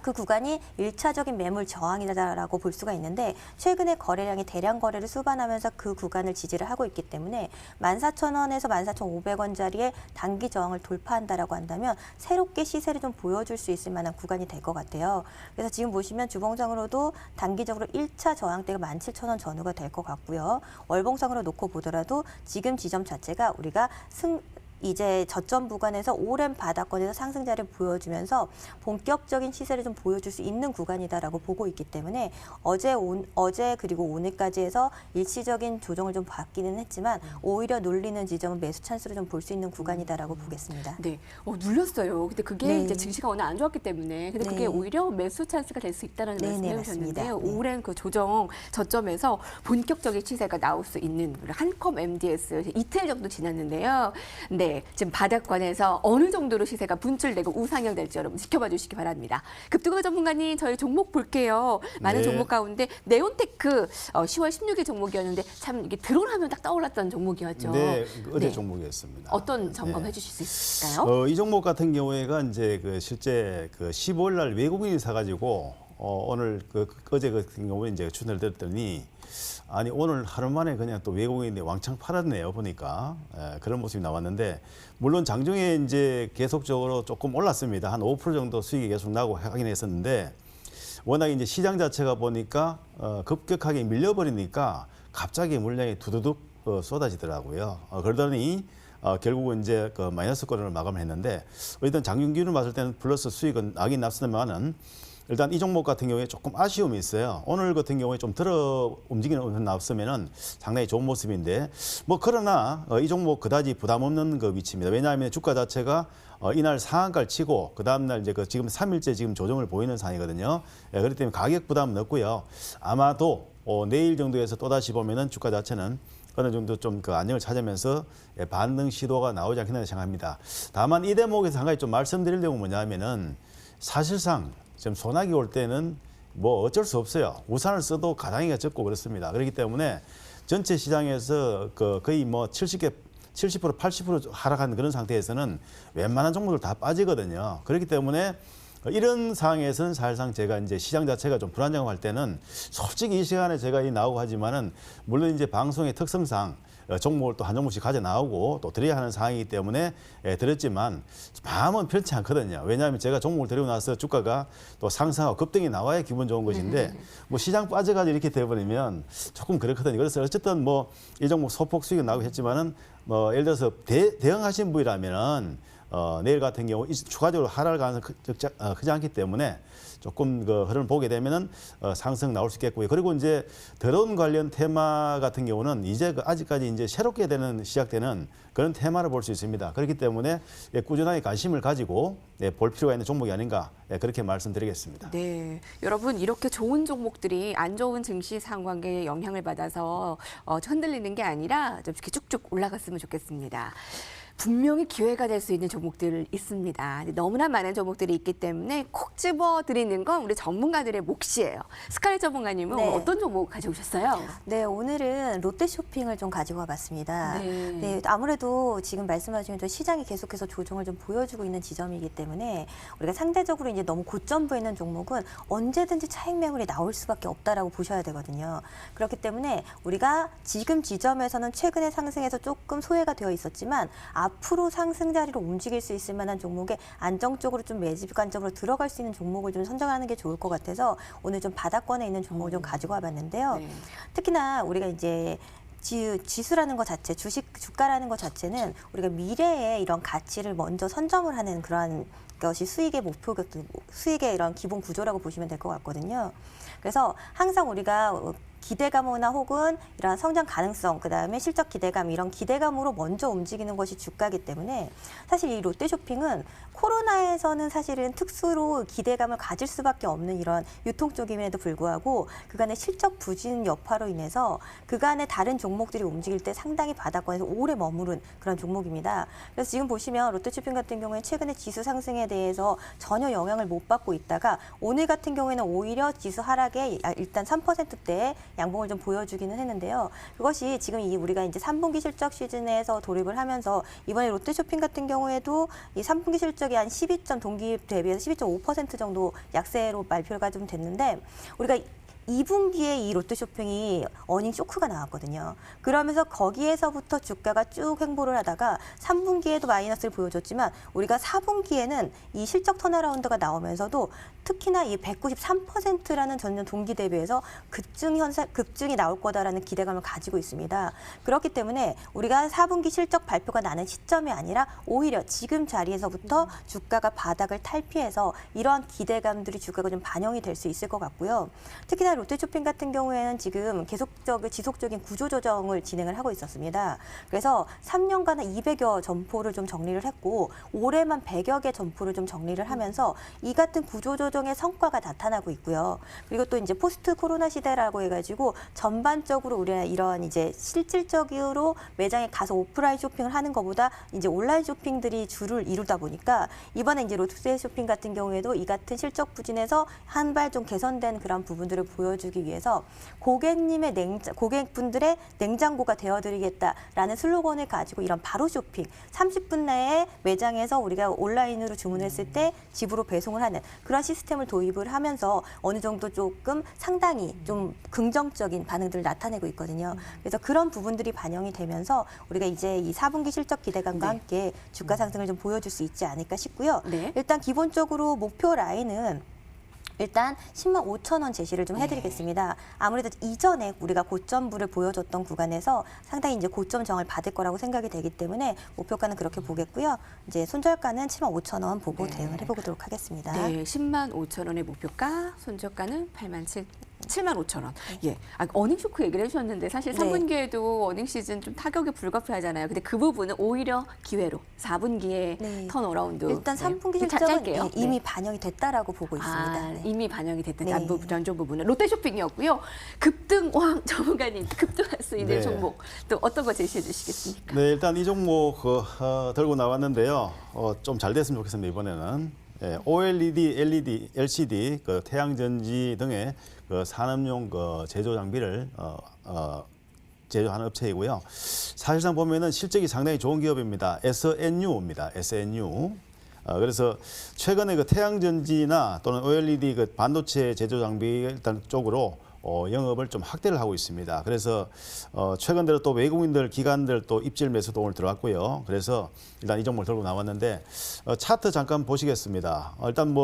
그 구간이 1차적인 매물 저항이다라고 볼 수가 있는데 최근에 거래량이 대량 거래를 수반하면서 그 구간을 지지를 하고 있기 때문에 14,000원에서 14,500원짜리의 단기 저항을 돌파한다라고 한다면 새롭게 시세를 좀 보여줄 수 있을 만한 구간이 될 것 같아요. 그래서 지금 보시면 주봉상으로도 단기적으로 1차 저항대가 17,000원 전후가 될 것 같고요. 월봉상으로 놓고 보더라도 지금 지점 자체가 우리가 이제 저점 구간에서 오랜 바닥권에서 상승자를 보여주면서 본격적인 시세를 좀 보여줄 수 있는 구간이다라고 보고 있기 때문에 어제 그리고 오늘까지 해서 일시적인 조정을 좀 받기는 했지만 오히려 눌리는 지점은 매수 찬스로 좀 볼 수 있는 구간이다라고 보겠습니다. 네, 눌렸어요. 근데 그게 네. 이제 증시가 워낙 안 좋았기 때문에 근데 그게 네. 오히려 매수 찬스가 될 수 있다는 네, 말씀을 네, 해주셨는데요. 맞습니다. 네. 오랜 그 조정 저점에서 본격적인 시세가 나올 수 있는 우리 한컴 MDS 이틀 정도 지났는데요. 네, 지금 바닥권에서 어느 정도로 시세가 분출되고 우상향될지 여러분 지켜봐 주시기 바랍니다. 급등화 전문가님 저희 종목 볼게요. 많은 네. 종목 가운데 네온테크 10월 16일 종목이었는데 참 이게 드론하면 딱 떠올랐던 종목이었죠. 네, 어제 네. 종목이었습니다. 어떤 점검해 주실 수 있을까요? 이 종목 같은 경우에가 이제 그 실제 그 15일 날 외국인이 사가지고 오늘 어제 같은 경우에 이제 추천을 드렸더니 아니 오늘 하루 만에 그냥 또 외국인이 왕창 팔았네요 보니까 그런 모습이 나왔는데 물론 장중에 이제 계속적으로 조금 올랐습니다. 한 5% 정도 수익이 계속 나고 하긴 했었는데 워낙 이제 시장 자체가 보니까 급격하게 밀려버리니까 갑자기 물량이 두두둑 쏟아지더라고요. 그러더니 결국은 이제 그 마이너스 거래를 마감을 했는데 일단 장중 기준으로 봤을 때는 플러스 수익은 나긴 났으면은 일단 이 종목 같은 경우에 조금 아쉬움이 있어요. 오늘 같은 경우에 좀 들어 움직이는 음성 나왔으면은 상당히 좋은 모습인데 뭐 그러나 이 종목 그다지 부담 없는 그 위치입니다. 왜냐하면 주가 자체가 이날 상한가를 치고 그 다음날 이제 그 지금 3일째 지금 조정을 보이는 상황이거든요. 그렇기 때문에 가격 부담은 없고요. 아마도 내일 정도에서 또다시 보면은 주가 자체는 어느 정도 좀 그 안정을 찾으면서 반등 시도가 나오지 않겠나 생각합니다. 다만 이 대목에서 한 가지 좀 말씀드릴 내용은 뭐냐면은 사실상 지금 소나기 올 때는 뭐 어쩔 수 없어요. 우산을 써도 가당이가 적고 그렇습니다. 그렇기 때문에 전체 시장에서 거의 뭐 70% 80% 하락한 그런 상태에서는 웬만한 종목들 다 빠지거든요. 그렇기 때문에 이런 상황에서는 사실상 제가 이제 시장 자체가 좀 불안정할 때는 솔직히 이 시간에 제가 나오고 하지만은 물론 이제 방송의 특성상 종목을 또 한 종목씩 가져 나오고 또 드려야 하는 상황이기 때문에 드렸지만 마음은 편치 않거든요. 왜냐하면 제가 종목을 드리고 나서 주가가 또 상승하고 급등이 나와야 기분 좋은 것인데 뭐 시장 빠져가지고 이렇게 돼버리면 조금 그렇거든요. 그래서 어쨌든 뭐 이 종목 소폭 수익이 나오고 했지만은 뭐 예를 들어서 대응하신 분이라면은 내일 같은 경우 추가적으로 하락할 가능성이 크지 않기 때문에 조금 그 흐름을 보게 되면은 상승 나올 수 있겠고요. 그리고 이제 드론 관련 테마 같은 경우는 이제 아직까지 이제 새롭게 시작되는 그런 테마를 볼 수 있습니다. 그렇기 때문에 꾸준하게 관심을 가지고 볼 필요가 있는 종목이 아닌가 그렇게 말씀드리겠습니다. 네, 여러분 이렇게 좋은 종목들이 안 좋은 증시 상황에 영향을 받아서 흔들리는 게 아니라 좀 이렇게 쭉쭉 올라갔으면 좋겠습니다. 분명히 기회가 될 수 있는 종목들 있습니다. 너무나 많은 종목들이 있기 때문에 콕 집어드리는 건 우리 전문가들의 몫이에요. 스칼렛 전문가님은 네. 어떤 종목 가져오셨어요? 네, 오늘은 롯데쇼핑을 좀 가지고 와봤습니다. 네. 네, 아무래도 지금 말씀하신 대로 시장이 계속해서 조정을 좀 보여주고 있는 지점이기 때문에 우리가 상대적으로 이제 너무 고점부에 있는 종목은 언제든지 차익 매물이 나올 수밖에 없다라고 보셔야 되거든요. 그렇기 때문에 우리가 지금 지점에서는 최근에 상승해서 조금 소외가 되어 있었지만 앞으로 상승 자리로 움직일 수 있을 만한 종목에 안정적으로 좀 매집 관점으로 들어갈 수 있는 종목을 좀 선정하는 게 좋을 것 같아서 오늘 좀 바닥권에 있는 종목을 좀 가지고 와봤는데요. 네. 특히나 우리가 이제 지수라는 것 자체, 주가라는 것 자체는 우리가 미래의 이런 가치를 먼저 선점을 하는 그러한 것이 수익의 목표, 수익의 이런 기본 구조라고 보시면 될 것 같거든요. 그래서 항상 우리가 기대감이나 혹은 이런 성장 가능성, 그다음에 실적 기대감, 이런 기대감으로 먼저 움직이는 것이 주가이기 때문에 사실 이 롯데쇼핑은 코로나에서는 사실은 특수로 기대감을 가질 수밖에 없는 이런 유통 쪽임에도 불구하고 그간의 실적 부진 여파로 인해서 그간의 다른 종목들이 움직일 때 상당히 바닥권에서 오래 머무른 그런 종목입니다. 그래서 지금 보시면 롯데쇼핑 같은 경우에 최근에 지수 상승에 대해서 전혀 영향을 못 받고 있다가 오늘 같은 경우에는 오히려 지수 하락에 일단 3%대의 양봉을 좀 보여주기는 했는데요. 그것이 지금 우리가 이제 3분기 실적 시즌에서 돌입을 하면서 이번에 롯데쇼핑 같은 경우에도 이 3분기 실적이 한 12점 동기 대비해서 12.5% 정도 약세로 발표가 좀 됐는데 우리가 2분기에 이 롯데쇼핑이 어닝 쇼크가 나왔거든요. 그러면서 거기에서부터 주가가 쭉 횡보를 하다가 3분기에도 마이너스를 보여줬지만 우리가 4분기에는 이 실적 턴어라운드가 나오면서도 특히나 이 193%라는 전년 동기 대비해서 급증이 나올 거다라는 기대감을 가지고 있습니다. 그렇기 때문에 우리가 4분기 실적 발표가 나는 시점이 아니라 오히려 지금 자리에서부터 주가가 바닥을 탈피해서 이러한 기대감들이 주가가 좀 반영이 될 수 있을 것 같고요. 특히나 롯데쇼핑 같은 경우에는 지금 지속적인 구조조정을 진행을 하고 있었습니다. 그래서 3년간은 200여 점포를 좀 정리를 했고 올해만 100여 개 점포를 좀 정리를 하면서 이 같은 구조조정의 성과가 나타나고 있고요. 그리고 또 이제 포스트 코로나 시대라고 해가지고 전반적으로 우리가 이런 이제 실질적으로 매장에 가서 오프라인 쇼핑을 하는 것보다 이제 온라인 쇼핑들이 주를 이루다 보니까 이번에 이제 롯데쇼핑 같은 경우에도 이 같은 실적 부진에서 한 발 좀 개선된 그런 부분들을 보여주기 위해서 고객분들의 냉장고가 되어드리겠다라는 슬로건을 가지고 이런 바로 쇼핑, 30분 내에 매장에서 우리가 온라인으로 주문했을 때 집으로 배송을 하는 그런 시스템을 도입을 하면서 어느 정도 조금 상당히 좀 긍정적인 반응들을 나타내고 있거든요. 그래서 그런 부분들이 반영이 되면서 우리가 이제 이 4분기 실적 기대감과 함께 주가 상승을 좀 보여줄 수 있지 않을까 싶고요. 일단 기본적으로 목표 라인은 일단 10만 5천 원 제시를 좀 해드리겠습니다. 아무래도 이전에 우리가 고점부를 보여줬던 구간에서 상당히 이제 고점 정을 받을 거라고 생각이 되기 때문에 목표가는 그렇게 보겠고요. 이제 손절가는 7만 5천 원 보고 대응을 해보도록 하겠습니다. 네, 10만 5천 원의 목표가, 손절가는 7만 5천 원. 예, 어닝 쇼크 얘기를 해주셨는데 사실 3분기에도 어닝 시즌 좀 타격이 불가피하잖아요. 근데 그 부분은 오히려 기회로 4분기에 턴어라운드. 일단 3분기 실적은 이미 반영이 됐다라고 보고 있습니다. 이미 반영이 됐던 전종 부분은 롯데쇼핑이었고요. 급등왕 전문가님, 급등할 수 있는 종목 또 어떤 거 제시해 주시겠습니까? 네, 일단 이 종목 들고 나왔는데요. 좀 잘 됐으면 좋겠습니다. 이번에는 OLED, LED, LCD, 태양전지 등의 산업용 제조 장비를 제조하는 업체이고요. 사실상 보면은 실적이 상당히 좋은 기업입니다. SNU입니다. SNU. 그래서 최근에 태양전지나 또는 OLED 반도체 제조 장비 일단 쪽으로 영업을 좀 확대를 하고 있습니다. 그래서 최근 들어 또 외국인들 기관들 또 입질 매수도 오늘 들어왔고요. 그래서 일단 이 종목을 들고 나왔는데 차트 잠깐 보시겠습니다. 일단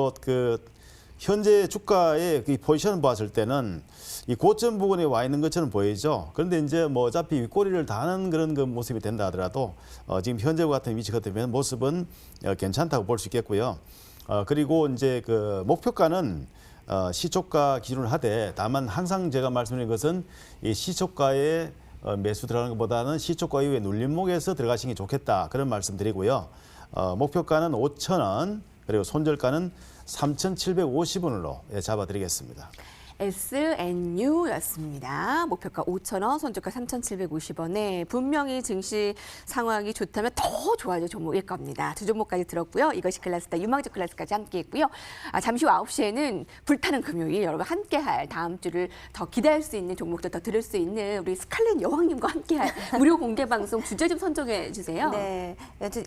현재 주가의 그 포지션을 봤을 때는 이 고점 부근에 와 있는 것처럼 보이죠. 그런데 이제 어차피 윗꼬리를 다는 그런 모습이 된다 하더라도 지금 현재와 같은 위치가 되면 모습은 괜찮다고 볼 수 있겠고요. 그리고 이제 목표가는 시초가 기준을 하되 다만 항상 제가 말씀드린 것은 이 시초가에 매수 들어가는 것보다는 시초가 이후에 눌림목에서 들어가시는 게 좋겠다 그런 말씀드리고요. 목표가는 5,000원 그리고 손절가는 3,750원으로 잡아드리겠습니다. SNU였습니다. 목표가 5,000원, 손절가 3,750원에 분명히 증시 상황이 좋다면 더 좋아질 종목일 겁니다. 두 종목까지 들었고요. 이것이 클래스다, 유망주 클래스까지 함께했고요. 잠시 후 9시에는 불타는 금요일 여러분 함께할 다음 주를 더 기대할 수 있는 종목도 더 들을 수 있는 우리 스칼렛 여왕님과 함께할 무료 공개 방송 주제 좀 선정해 주세요. 네,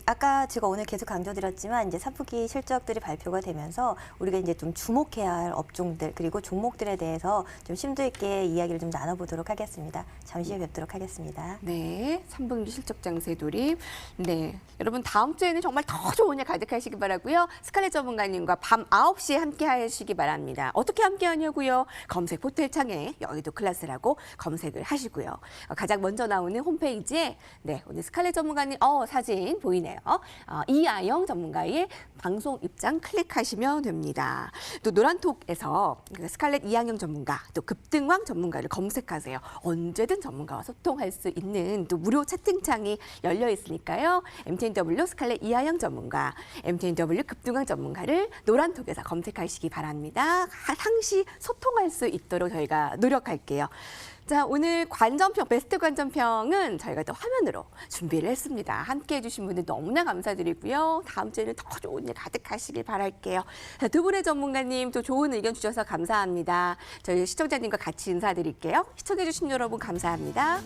아까 제가 오늘 계속 강조드렸지만 이제 3분기 실적들이 발표가 되면서 우리가 이제 좀 주목해야 할 업종들 그리고 종목들에 대해서 좀 심도 있게 이야기를 좀 나눠보도록 하겠습니다. 잠시 후에 뵙도록 하겠습니다. 네, 3분기 실적 장세 돌입. 네, 여러분 다음 주에는 정말 더 좋은 일 가득하시기 바라고요. 스칼렛 전문가님과 밤 9시에 함께 하시기 바랍니다. 어떻게 함께 하냐고요? 검색 포털창에 여의도 클래스라고 검색을 하시고요. 가장 먼저 나오는 홈페이지에 오늘 스칼렛 전문가님 사진 보이네요. 이아영 전문가의 방송 입장 클릭하시면 됩니다. 또 노란톡에서 스칼렛 이항영 전문가, 또 급등왕 전문가를 검색하세요. 언제든 전문가와 소통할 수 있는 또 무료 채팅창이 열려 있으니까요. MTNW 스칼렛 이하영 전문가, MTNW 급등왕 전문가를 노란톡에서 검색하시기 바랍니다. 상시 소통할 수 있도록 저희가 노력할게요. 자, 오늘 관전평, 베스트 관전평은 저희가 또 화면으로 준비를 했습니다. 함께 해주신 분들 너무나 감사드리고요. 다음 주에는 더 좋은 일 가득하시길 바랄게요. 자, 두 분의 전문가님 또 좋은 의견 주셔서 감사합니다. 저희 시청자님과 같이 인사드릴게요. 시청해주신 여러분 감사합니다.